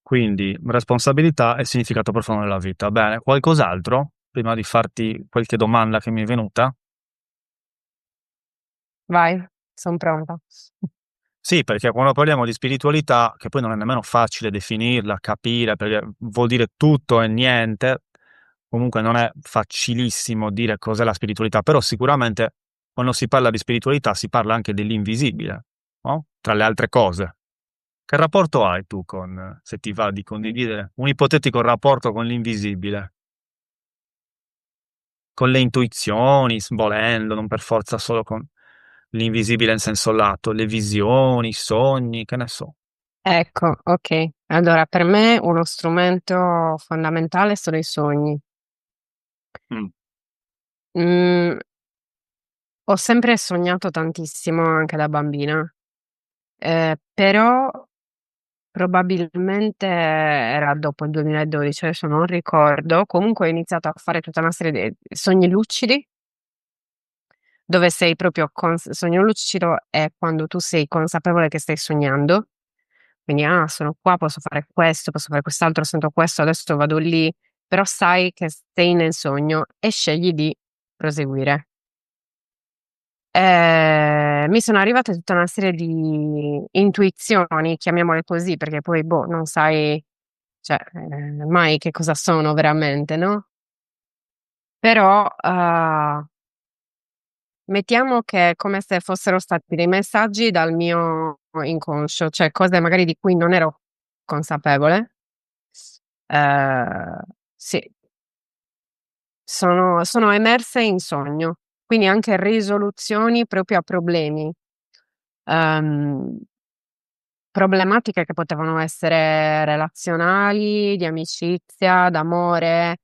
quindi responsabilità e significato profondo della vita. Bene, qualcos'altro prima di farti qualche domanda che mi è venuta? Vai, son pronta. Sì, perché quando parliamo di spiritualità, che poi non è nemmeno facile definirla, capire, perché vuol dire tutto e niente, comunque non è facilissimo dire cos'è la spiritualità, però sicuramente quando si parla di spiritualità si parla anche dell'invisibile, no? Tra le altre cose. Che rapporto hai tu con, se ti va di condividere, un ipotetico rapporto con l'invisibile? Con le intuizioni, volendo, non per forza solo con l'invisibile in senso lato, le visioni, i sogni, che ne so. Ecco, okay. Allora per me uno strumento fondamentale sono i sogni. Mm, Mhmm, Ho sempre sognato tantissimo anche da bambina, però probabilmente era dopo il 2012, adesso non ricordo. Comunque ho iniziato a fare tutta una serie di sogni lucidi, dove sei proprio sogno lucido è quando tu sei consapevole che stai sognando. Quindi: "Ah, sono qua, posso fare questo, posso fare quest'altro, sento questo, adesso vado lì", però sai che sei nel sogno e scegli di proseguire. Mi sono arrivate tutta una serie di intuizioni, chiamiamole così, perché poi, boh, non sai, cioè, mai che cosa sono veramente, no, però, mettiamo che è come se fossero stati dei messaggi dal mio inconscio, cioè cose magari di cui non ero consapevole. Sì, sono emerse in sogno, quindi anche risoluzioni proprio a problemi, ehm, problematiche che potevano essere relazionali, di amicizia, d'amore,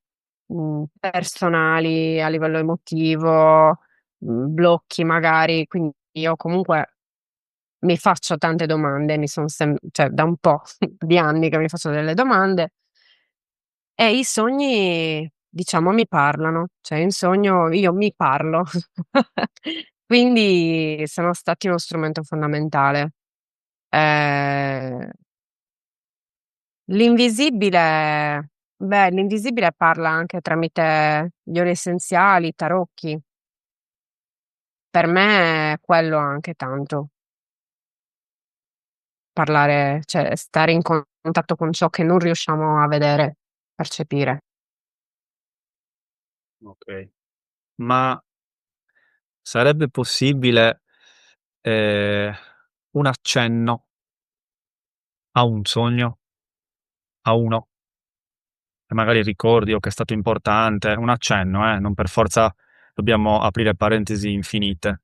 personali a livello emotivo, blocchi magari. Quindi io comunque mi faccio tante domande, mi son cioè da un po' di anni che mi faccio delle domande e i sogni diciamo mi parlano, cioè in sogno io mi parlo. Quindi sono stati uno strumento fondamentale. Ehm, l'invisibile l'invisibile parla anche tramite gli oli essenziali, i tarocchi. Per me quello anche tanto. Parlare, cioè stare in contatto con ciò che non riusciamo a vedere, percepire. ok. Ma sarebbe possibile eh, un accenno a un sogno, a uno che magari ricordi o che è stato importante, un accenno, non per forza dobbiamo aprire parentesi infinite,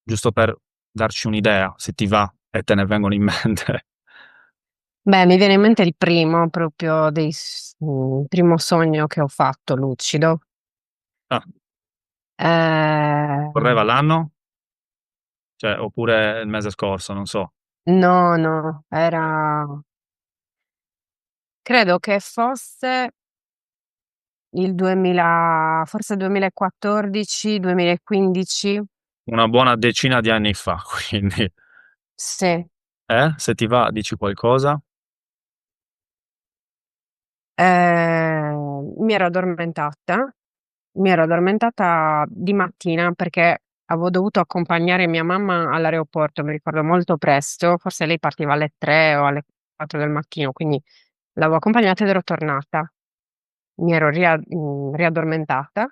giusto per darci un'idea, se ti va e te ne vengono in mente. Beh, mi viene in mente il primo proprio primo sogno che ho fatto lucido. Ah, correva Ehm, l'anno? Cioè, oppure il mese scorso, non so. no, no, era credo che fosse il 2000, forse 2014, 2015. Una buona decina di anni fa, quindi. Sì. Se ti va, dici qualcosa? Mi ero addormentata di mattina perché avevo dovuto accompagnare mia mamma all'aeroporto, mi ricordo molto presto, forse lei partiva alle 3 o alle 4 del mattino, quindi l'avevo accompagnata ed ero tornata. mi ero riaddormentata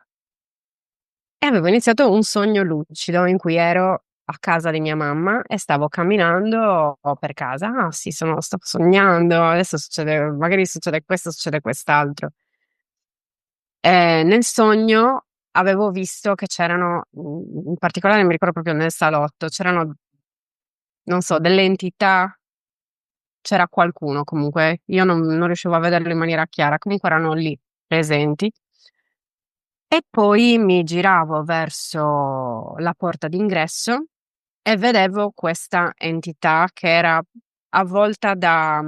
e avevo iniziato un sogno lucido in cui ero a casa di mia mamma e stavo camminando per casa. Ah sì, stavo sognando, adesso magari succede questo, succede quest'altro. Nel sogno avevo visto che c'erano, in particolare mi ricordo proprio nel salotto, c'erano, non so, delle entità, c'era qualcuno comunque, io non riuscivo a vederlo in maniera chiara, comunque erano lì presenti. E poi mi giravo verso la porta d'ingresso e vedevo questa entità che era avvolta da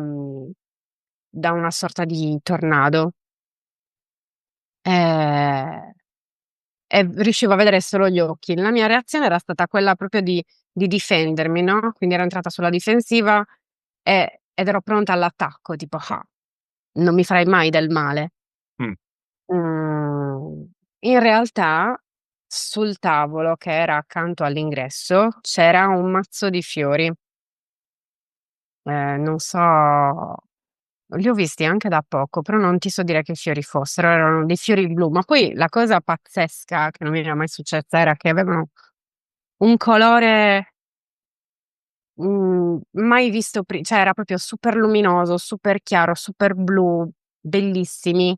una sorta di tornado. Ehm, e riuscivo a vedere solo gli occhi. La mia reazione era stata quella proprio di difendermi, no, quindi ero entrata sulla difensiva ed ero pronta all'attacco, tipo: "Ah, non mi farai mai del male". Mh. Mhmm, In realtà sul tavolo che era accanto all'ingresso c'era un mazzo di fiori. Non so, li ho visti anche da poco, però non ti so dire che fiori fossero, erano dei fiori blu, ma poi la cosa pazzesca che non mi era mai successa era che avevano un colore, mai visto cioè era proprio super luminoso, super chiaro, super blu, bellissimi.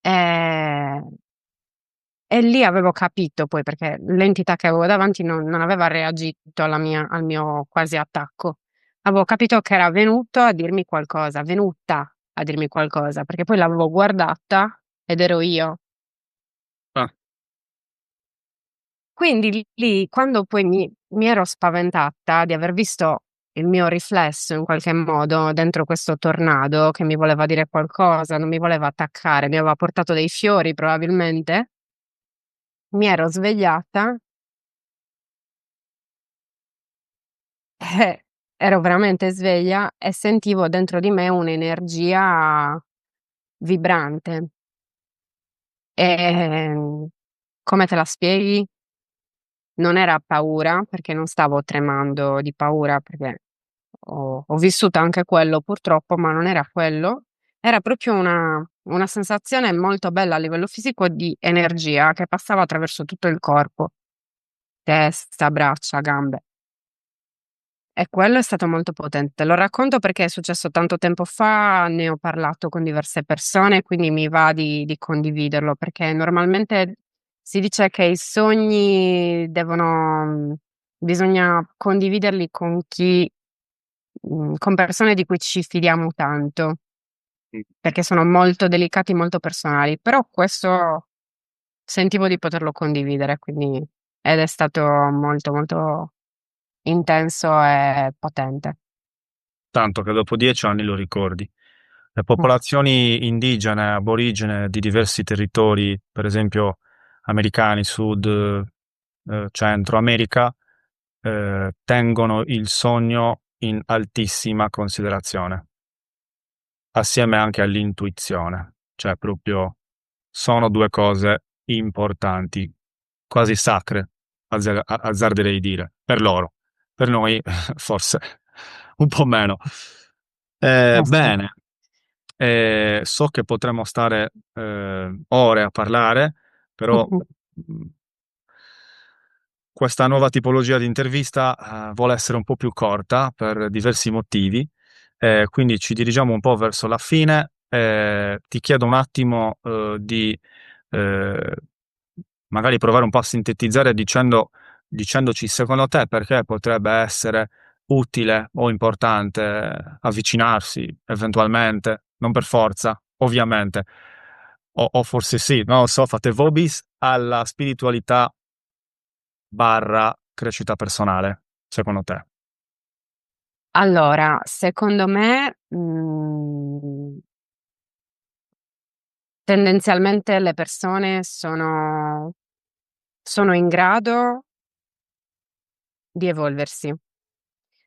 Ehm E lì avevo capito poi, perché l'entità che avevo davanti non aveva reagito al mio quasi attacco. Avevo capito che era venuta a dirmi qualcosa, perché poi l'avevo guardata ed ero io. Ah, Quindi lì, quando poi mi ero spaventata di aver visto il mio riflesso in qualche modo dentro questo tornado che mi voleva dire qualcosa, non mi voleva attaccare, mi aveva portato dei fiori probabilmente, mi ero svegliata. Eh, Ero veramente sveglia e sentivo dentro di me un'energia vibrante. Ehm, Come te la spieghi? Non era paura, perché non stavo tremando di paura, perché ho vissuto anche quello purtroppo, ma non era quello. Era proprio una sensazione molto bella a livello fisico di energia che passava attraverso tutto il corpo, testa, braccia, gambe. E quello è stato molto potente. Lo racconto perché è successo tanto tempo fa, ne ho parlato con diverse persone, quindi mi va di condividerlo, perché normalmente si dice che i sogni bisogna condividerli con persone di cui ci fidiamo tanto, mh. perché sono molto delicati, molto personali. Però questo sentivo di poterlo condividere, ed è stato molto, molto intenso e potente. Tanto che dopo 10 anni lo ricordi. Le Mh. popolazioni indigene, aborigene di diversi territori, per esempio americani, Sud, Centro America, tengono il sogno in altissima considerazione, assieme anche all'intuizione, cioè proprio sono 2 cose importanti, quasi sacre, azzarderei dire, per loro. Per noi forse un po' meno. Sì. Bene, so che potremmo stare, ore a parlare, però, Mh-mh. mhmm, questa nuova tipologia di intervista, vuole essere un po' più corta per diversi motivi, quindi ci dirigiamo un po' verso la fine. Ti chiedo un attimo, di, ehm, magari provare un po' a sintetizzare dicendoci secondo te perché potrebbe essere utile o importante avvicinarsi eventualmente, non per forza, ovviamente, o forse sì, non lo so, fate vobis, alla spiritualità barra crescita personale, secondo te? Allora, secondo me, tendenzialmente le persone sono in grado di evolversi.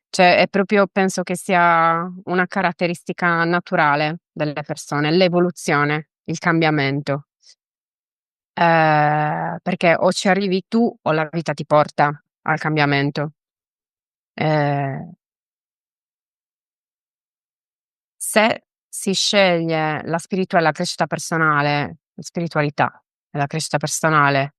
Cioè, è proprio penso che sia una caratteristica naturale delle persone, l'evoluzione, il cambiamento. Perché o ci arrivi tu o la vita ti porta al cambiamento. Ehm Se si sceglie la crescita personale, la spiritualità e la crescita personale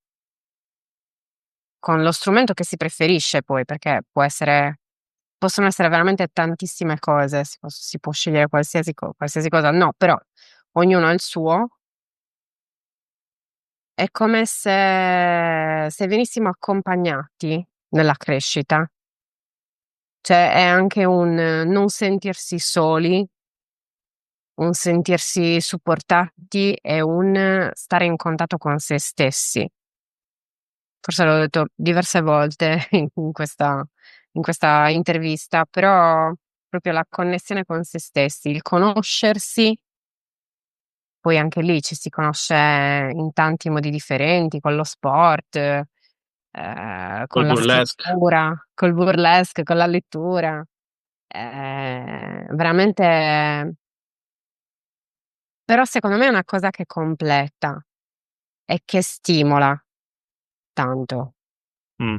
con lo strumento che si preferisce poi, perché possono essere veramente tantissime cose, si può scegliere qualsiasi cosa, no, però ognuno ha il suo. È come se venissimo accompagnati nella crescita, cioè è anche un non sentirsi soli, un sentirsi supportati e un stare in contatto con se stessi. Forse l'ho detto diverse volte in questa intervista, però proprio la connessione con se stessi, il conoscersi, poi anche lì ci si conosce in tanti modi differenti, con lo sport, Col con la burlesque. scrittura, col burlesque, con la lettura. Veramente, però secondo me è una cosa che completa e che stimola tanto. Mm.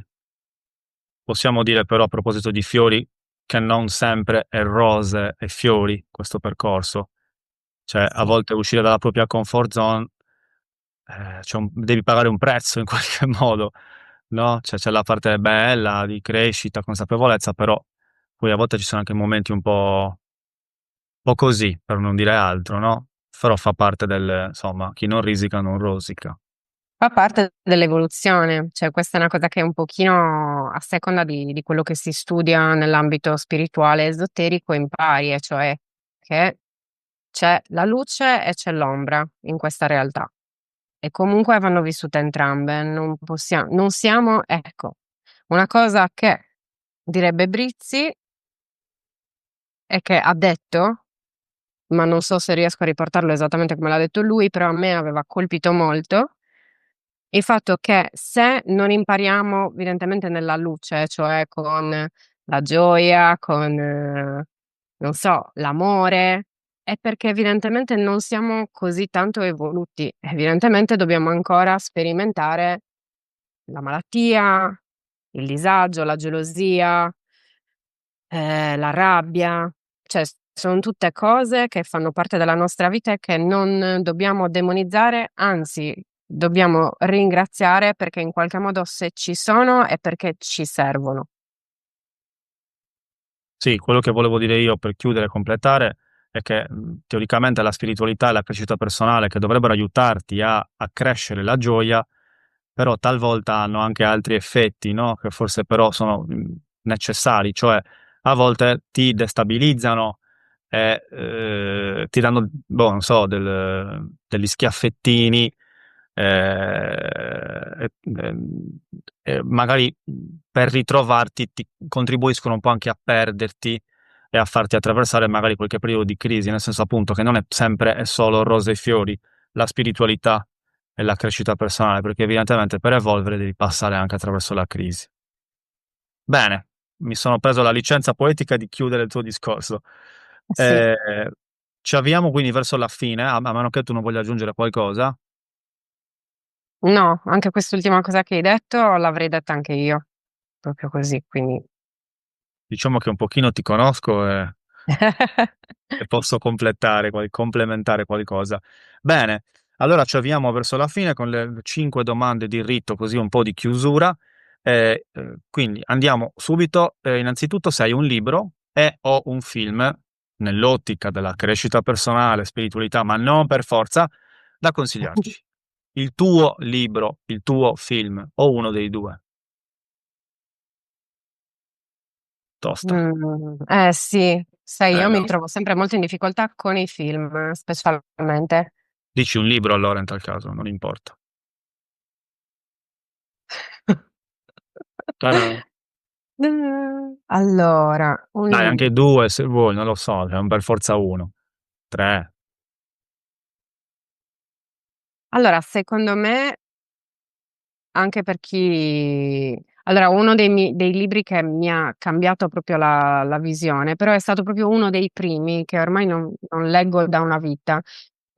Possiamo dire però a proposito di fiori che non sempre è rose e fiori questo percorso. Cioè, a Sì. volte uscire dalla propria comfort zone, devi pagare un prezzo in qualche modo, no? Cioè, c'è la parte bella di crescita, consapevolezza, però poi a volte ci sono anche momenti un po' così, per non dire altro, no? Però fa parte insomma, chi non risica non rosica. Fa parte dell'evoluzione, cioè questa è una cosa che un pochino a seconda di quello che si studia nell'ambito spirituale esoterico impari, e cioè che c'è la luce e c'è l'ombra in questa realtà e comunque vanno vissute entrambe, non siamo, ecco, una cosa che direbbe Brizzi e che ha detto, ma non so se riesco a riportarlo esattamente come l'ha detto lui, però a me aveva colpito molto. Il fatto che se non impariamo evidentemente nella luce, cioè con la gioia, con, non so, l'amore, è perché evidentemente non siamo così tanto evoluti. Evidentemente dobbiamo ancora sperimentare la malattia, il disagio, la gelosia, la rabbia, cioè son tutte cose che fanno parte della nostra vita e che non dobbiamo demonizzare, anzi dobbiamo ringraziare perché in qualche modo se ci sono è perché ci servono. Sì, quello che volevo dire io per chiudere e completare è che teoricamente la spiritualità e la crescita personale che dovrebbero aiutarti a crescere la gioia, però talvolta hanno anche altri effetti, no? Che forse però sono necessari, cioè a volte ti destabilizzano e ti danno, boh, non so, degli schiaffettini magari per ritrovarti ti contribuiscono un po' anche a perderti e a farti attraversare magari qualche periodo di crisi, nel senso appunto che non è sempre e solo rose e fiori, la spiritualità e la crescita personale, perché evidentemente per evolvere devi passare anche attraverso la crisi. Bene, mi sono preso la licenza poetica di chiudere il tuo discorso. Sì. Eh, Ci avviamo quindi verso la fine, a meno che tu non voglia aggiungere qualcosa. No, anche quest'ultima cosa che hai detto l'avrei detta anche io, proprio così, quindi Diciamo che un pochino ti conosco e posso complementare qualcosa. Bene, allora ci avviamo verso la fine con le 5 domande di rito, così un po' di chiusura. Quindi andiamo subito. Innanzitutto, se hai un libro e o un film nell'ottica della crescita personale, spiritualità, ma non per forza, da consigliarci. Il tuo libro, il tuo film o uno dei due. Tosta. Sì, sai io mi No. trovo sempre molto in difficoltà con i film, specialmente. Dici un libro allora in tal caso, non importa. Ta-da. Allora, un Dai, libro. anche due se vuoi, non lo so, cioè, non per forza uno. Tre. Allora, secondo me, anche per chi allora uno dei libri che mi ha cambiato proprio la visione, però è stato proprio uno dei primi che ormai non leggo da una vita,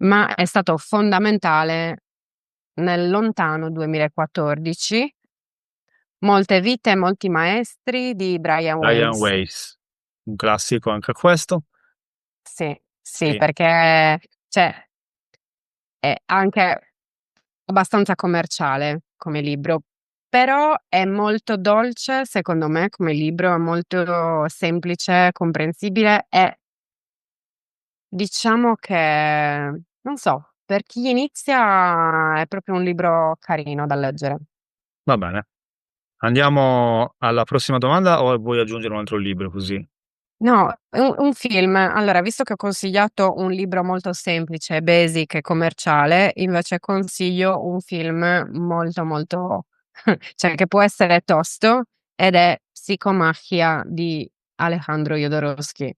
ma è stato fondamentale nel lontano 2014, Molte vite, molti maestri di Brian Diane Weiss. Weiss, un classico anche questo. Sì. Sì, Sì, perché cioè, è anche abbastanza commerciale come libro, però è molto dolce, secondo me, come libro, è molto semplice, comprensibile e diciamo che, non so, per chi inizia è proprio un libro carino da leggere. va bene. Andiamo alla prossima domanda o vuoi aggiungere un altro libro così? No, un film. Allora, visto che ho consigliato un libro molto semplice, basic e commerciale, invece consiglio un film molto, molto cioè che può essere tosto ed è Psicomachia di Alejandro Jodorowsky.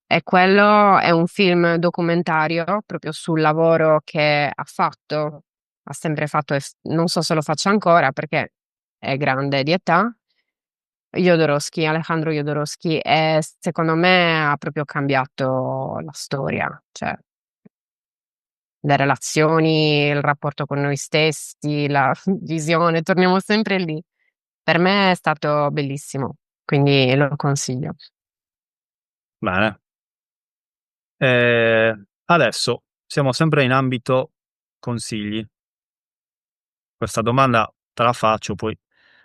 E quello è un film documentario proprio sul lavoro che ha fatto, ha sempre fatto e non so se lo faccia ancora perché è grande di età. Jodorowsky, Alejandro Jodorowsky e secondo me ha proprio cambiato la storia, cioè le relazioni, il rapporto con noi stessi, la visione, torniamo sempre lì. Per me è stato bellissimo, quindi lo consiglio. Bene. Adesso siamo sempre in ambito consigli. Questa domanda te la faccio, poi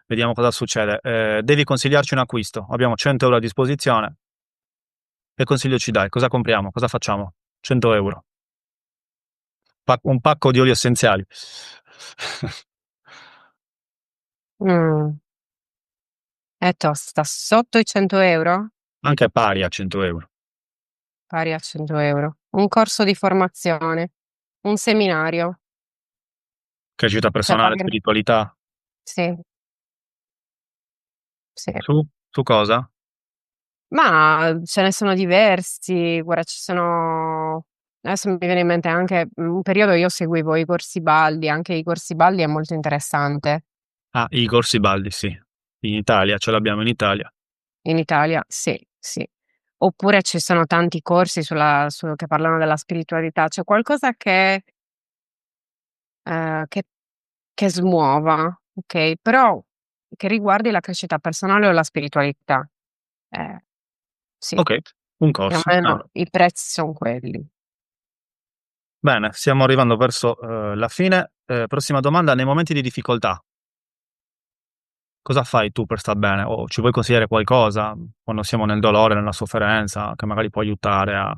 vediamo cosa succede. Devi consigliarci un acquisto. Abbiamo 100 euro a disposizione. Che consiglio ci dai? Cosa compriamo? Cosa facciamo? 100 euro. Un pacco di oli essenziali. Mh, è tosta. Sotto i 100 €? Anche pari a 100 euro. Pari a 100 €. Un corso di formazione, un seminario, Crescita cioè personale, pagher spiritualità. sì, sì. Su cosa? Ma ce ne sono diversi, guarda ci sono adesso mi viene in mente anche un periodo io seguivo i corsi Baldi, anche i corsi Baldi è molto interessante. Ah, i corsi Baldi, sì. In Italia, ce l'abbiamo in Italia. In Italia sì, sì. Oppure ci sono tanti corsi che parlano della spiritualità. C'è qualcosa ehm, che che smuova, okay, però che riguardi la crescita personale o la spiritualità. Eh, sì, Ok, un più o corso. meno i prezzi son quelli. Bene, stiamo arrivando verso la fine. Prossima domanda, nei momenti di difficoltà, cosa fai tu per star bene? O ci vuoi consigliare qualcosa quando siamo nel dolore, nella sofferenza, che magari può aiutare a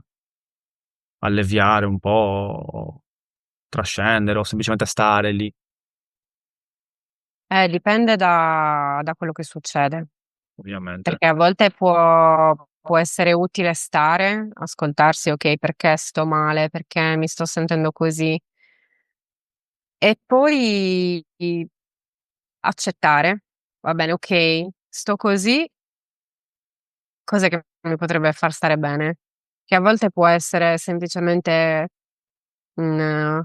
alleviare un po', o trascendere, o semplicemente stare lì, Dipende da quello che succede, ovviamente. perché a volte può essere utile stare, ascoltarsi: "Okay, perché sto male? Perché mi sto sentendo così?" E poi accettare: "Va bene, okay, sto così, cos'è che mi potrebbe far stare bene?" Che a volte può essere semplicemente, mhmm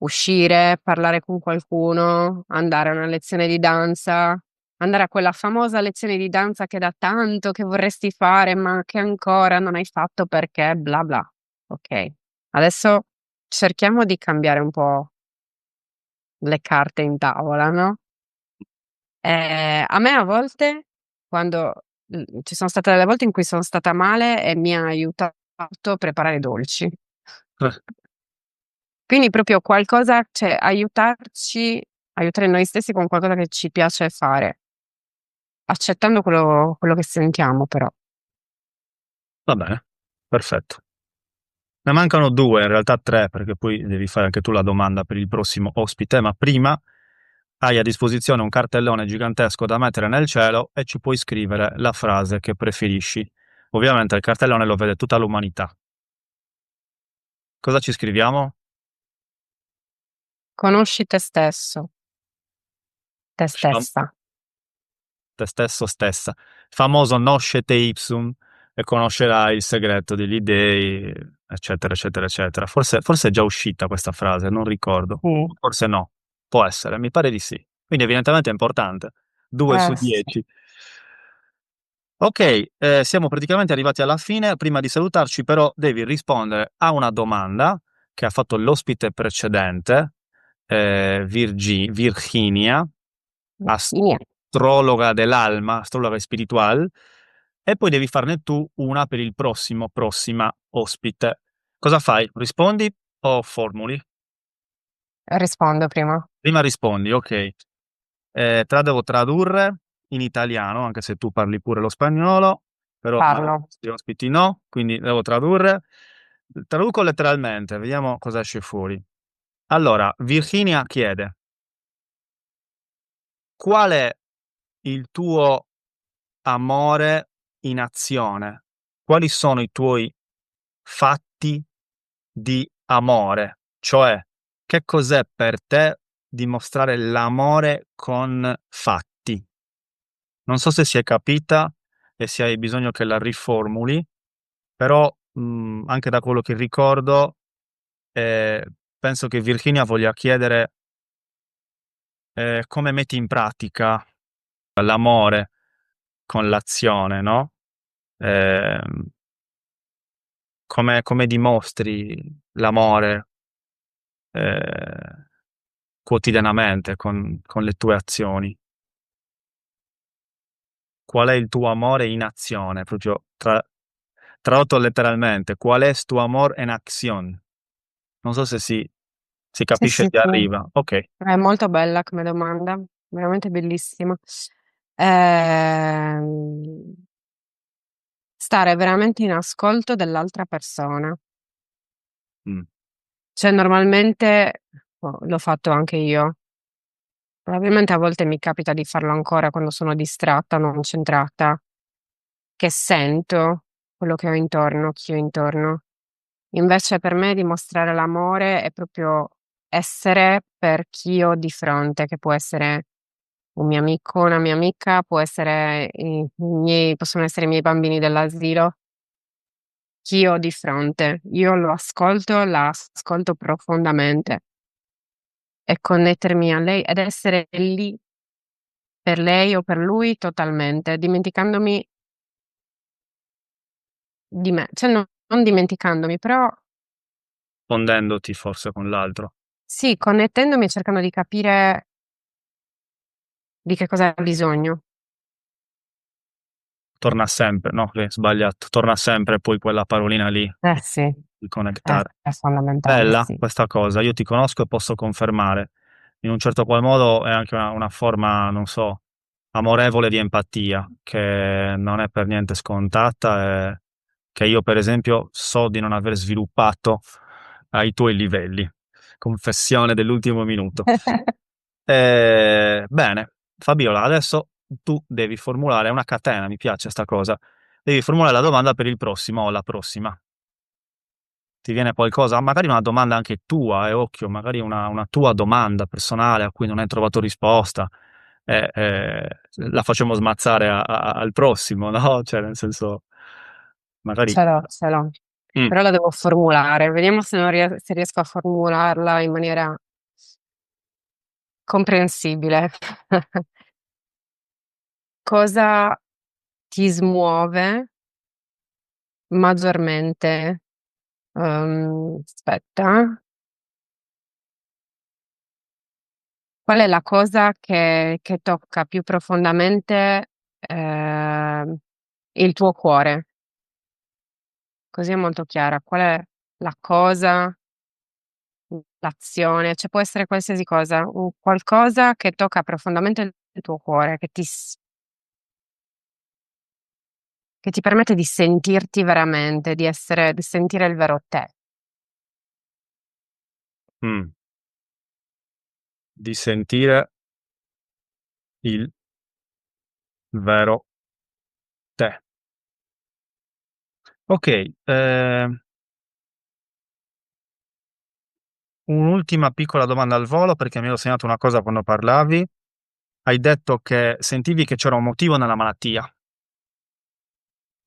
uscire, parlare con qualcuno, andare a una lezione di danza, andare a quella famosa lezione di danza che da tanto che vorresti fare, ma che ancora non hai fatto perché bla bla. Okay. Adesso cerchiamo di cambiare un po' le carte in tavola, no, a me a volte quando ci sono state delle volte in cui son stata male e mi ha aiutato a preparare dolci. Quindi proprio qualcosa cioè aiutare noi stessi con qualcosa che ci piace fare, accettando quello che sentiamo però. Va bene, perfetto. Ne mancano 2, in realtà 3, perché poi devi fare anche tu la domanda per il prossimo ospite, ma prima hai a disposizione un cartellone gigantesco da mettere nel cielo e ci puoi scrivere la frase che preferisci. Ovviamente il cartellone lo vede tutta l'umanità. Cosa ci scriviamo? Conosci te stesso, te Fam- stessa. Te stesso stessa. Famoso Noscete ipsum e conoscerai il segreto degli dei, eccetera, eccetera, eccetera. Forse è già uscita questa frase, non ricordo. Sì. Forse no. Può essere, mi pare di sì. Quindi evidentemente è importante. 2 su Sì. 10. Ok, siamo praticamente arrivati alla fine. Prima di salutarci, però, devi rispondere a una domanda che ha fatto l'ospite precedente, Virginia, Mia. astrologa dell'alma, astrologa espiritual, e poi devi farne tu una per il prossima ospite. Cosa fai? Rispondi o formuli? Rispondo prima. Prima rispondi, ok. Devo tradurre in italiano, anche se tu parli pure lo spagnolo, però magari Parlo. gli ospiti no, quindi devo tradurre. Traduco letteralmente, vediamo cosa esce fuori. Allora, Virginia chiede: qual è il tuo amore in azione? Quali sono i tuoi fatti di amore? Cioè, che cos'è per te dimostrare l'amore con fatti? Non so se si è capita e se hai bisogno che la riformuli, però anche da quello che ricordo, eh, penso che Virginia voglia chiedere come metti in pratica l'amore con l'azione, no? Ehm, come dimostri l'amore eh, quotidianamente con le tue azioni. Qual è il tuo amore in azione? Proprio tradotto letteralmente, qual è tu amor en acción? Non so se si Sì, capisce sì, di sì. arriva. Ok. È molto bella come domanda, veramente bellissima. Ehm, Stare veramente in ascolto dell'altra persona. Mm. Cioè, normalmente l'ho fatto anche io. Probabilmente a volte mi capita di farlo ancora quando sono distratta, non centrata, che sento quello che ho intorno, chi ho intorno. Invece per me dimostrare l'amore è proprio essere per chi ho di fronte, che può essere un mio amico, una mia amica, possono essere i miei bambini dell'asilo, chi ho di fronte. Io lo ascolto, la ascolto profondamente e connettermi a lei ed essere lì per lei o per lui totalmente, dimenticandomi di me. Cioè non dimenticandomi, però Fondendoti forse con l'altro. sì, connettendomi e cercando di capire di che cosa ha bisogno. Torna sempre, no? Che è sbagliato. Torna sempre poi quella parolina lì Sì, di connectare. è fondamentale, Bella sì. questa cosa, io ti conosco e posso confermare. In un certo qual modo è anche una forma, non so, amorevole di empatia, che non è per niente scontata e che io, per esempio, so di non aver sviluppato ai tuoi livelli. Confessione dell'ultimo minuto. Bene, Fabiola, adesso tu devi formulare una catena, mi piace sta cosa. Devi formulare la domanda per il prossimo o la prossima. Ti viene qualcosa? Magari una domanda anche tua, occhio, magari una tua domanda personale a cui non hai trovato risposta. La facciamo smazzare al prossimo, no? Cioè, nel senso, magari... Ce l'ho, Mm, però la devo formulare. Vediamo se, non ries- se riesco a formularla in maniera comprensibile. Cosa ti smuove maggiormente? Aspetta. Qual è la cosa che tocca più profondamente, il tuo cuore? Così è molto chiara. Qual è la cosa, l'azione, cioè può essere qualsiasi cosa, un qualcosa che tocca profondamente il tuo cuore, che ti permette di sentirti veramente, di sentire il vero te. mm, di sentire il vero te. Ok, un'ultima piccola domanda al volo perché mi ero segnato una cosa quando parlavi. Hai detto che sentivi che c'era un motivo nella malattia.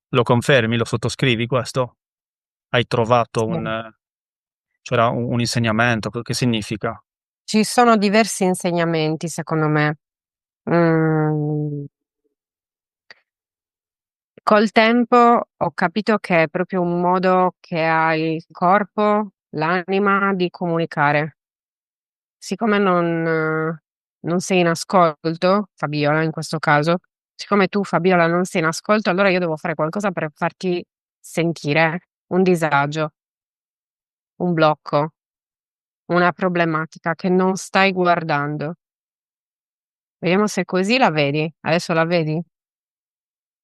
Lo confermi? Lo sottoscrivi questo? Hai trovato Sì. c'era un insegnamento? Che significa? Ci sono diversi insegnamenti, secondo me. Mm, Col tempo ho capito che è proprio un modo che ha il corpo, l'anima di comunicare. Siccome non sei in ascolto, Fabiola in questo caso, siccome tu, Fabiola, non sei in ascolto, allora io devo fare qualcosa per farti sentire un disagio, un blocco, una problematica che non stai guardando. Vediamo se così la vedi. Adesso la vedi?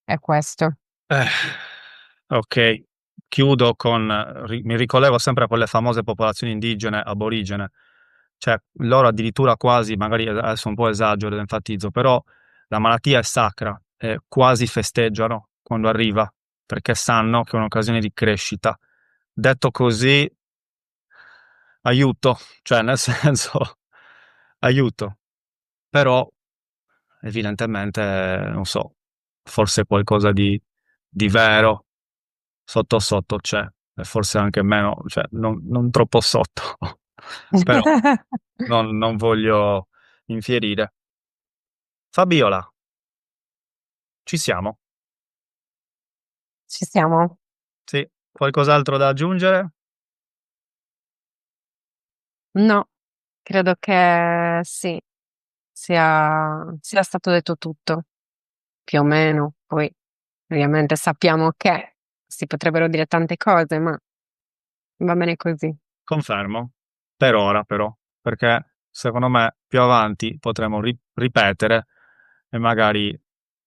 È questo. Eh, ok, chiudo con, mi ricollego sempre a quelle famose popolazioni indigene, aborigene, cioè loro addirittura quasi, magari adesso un po' esagero ed enfatizzo, però la malattia è sacra e quasi festeggiano quando arriva, perché sanno che è un'occasione di crescita. Detto così, aiuto, cioè nel senso, aiuto, però evidentemente, non so, forse qualcosa di vero sotto sotto c'è, e forse anche meno, cioè non troppo sotto, però non voglio infierire. Fabiola, ci siamo? Ci siamo? Sì, qualcos'altro da aggiungere? No, credo che sì, sia stato detto tutto, più o meno. Poi, ovviamente, sappiamo che si potrebbero dire tante cose, ma va bene così. Confermo, per ora però, perché secondo me più avanti potremo ripetere e magari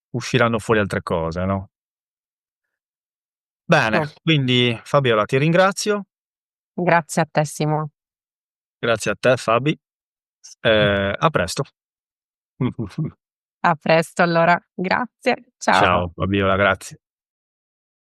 usciranno fuori altre cose, no? Bene, Oh, quindi Fabiola ti ringrazio, grazie a te, Simo. grazie a te Fabi, a presto. A presto allora. Grazie. Ciao. Ciao Fabiola, grazie.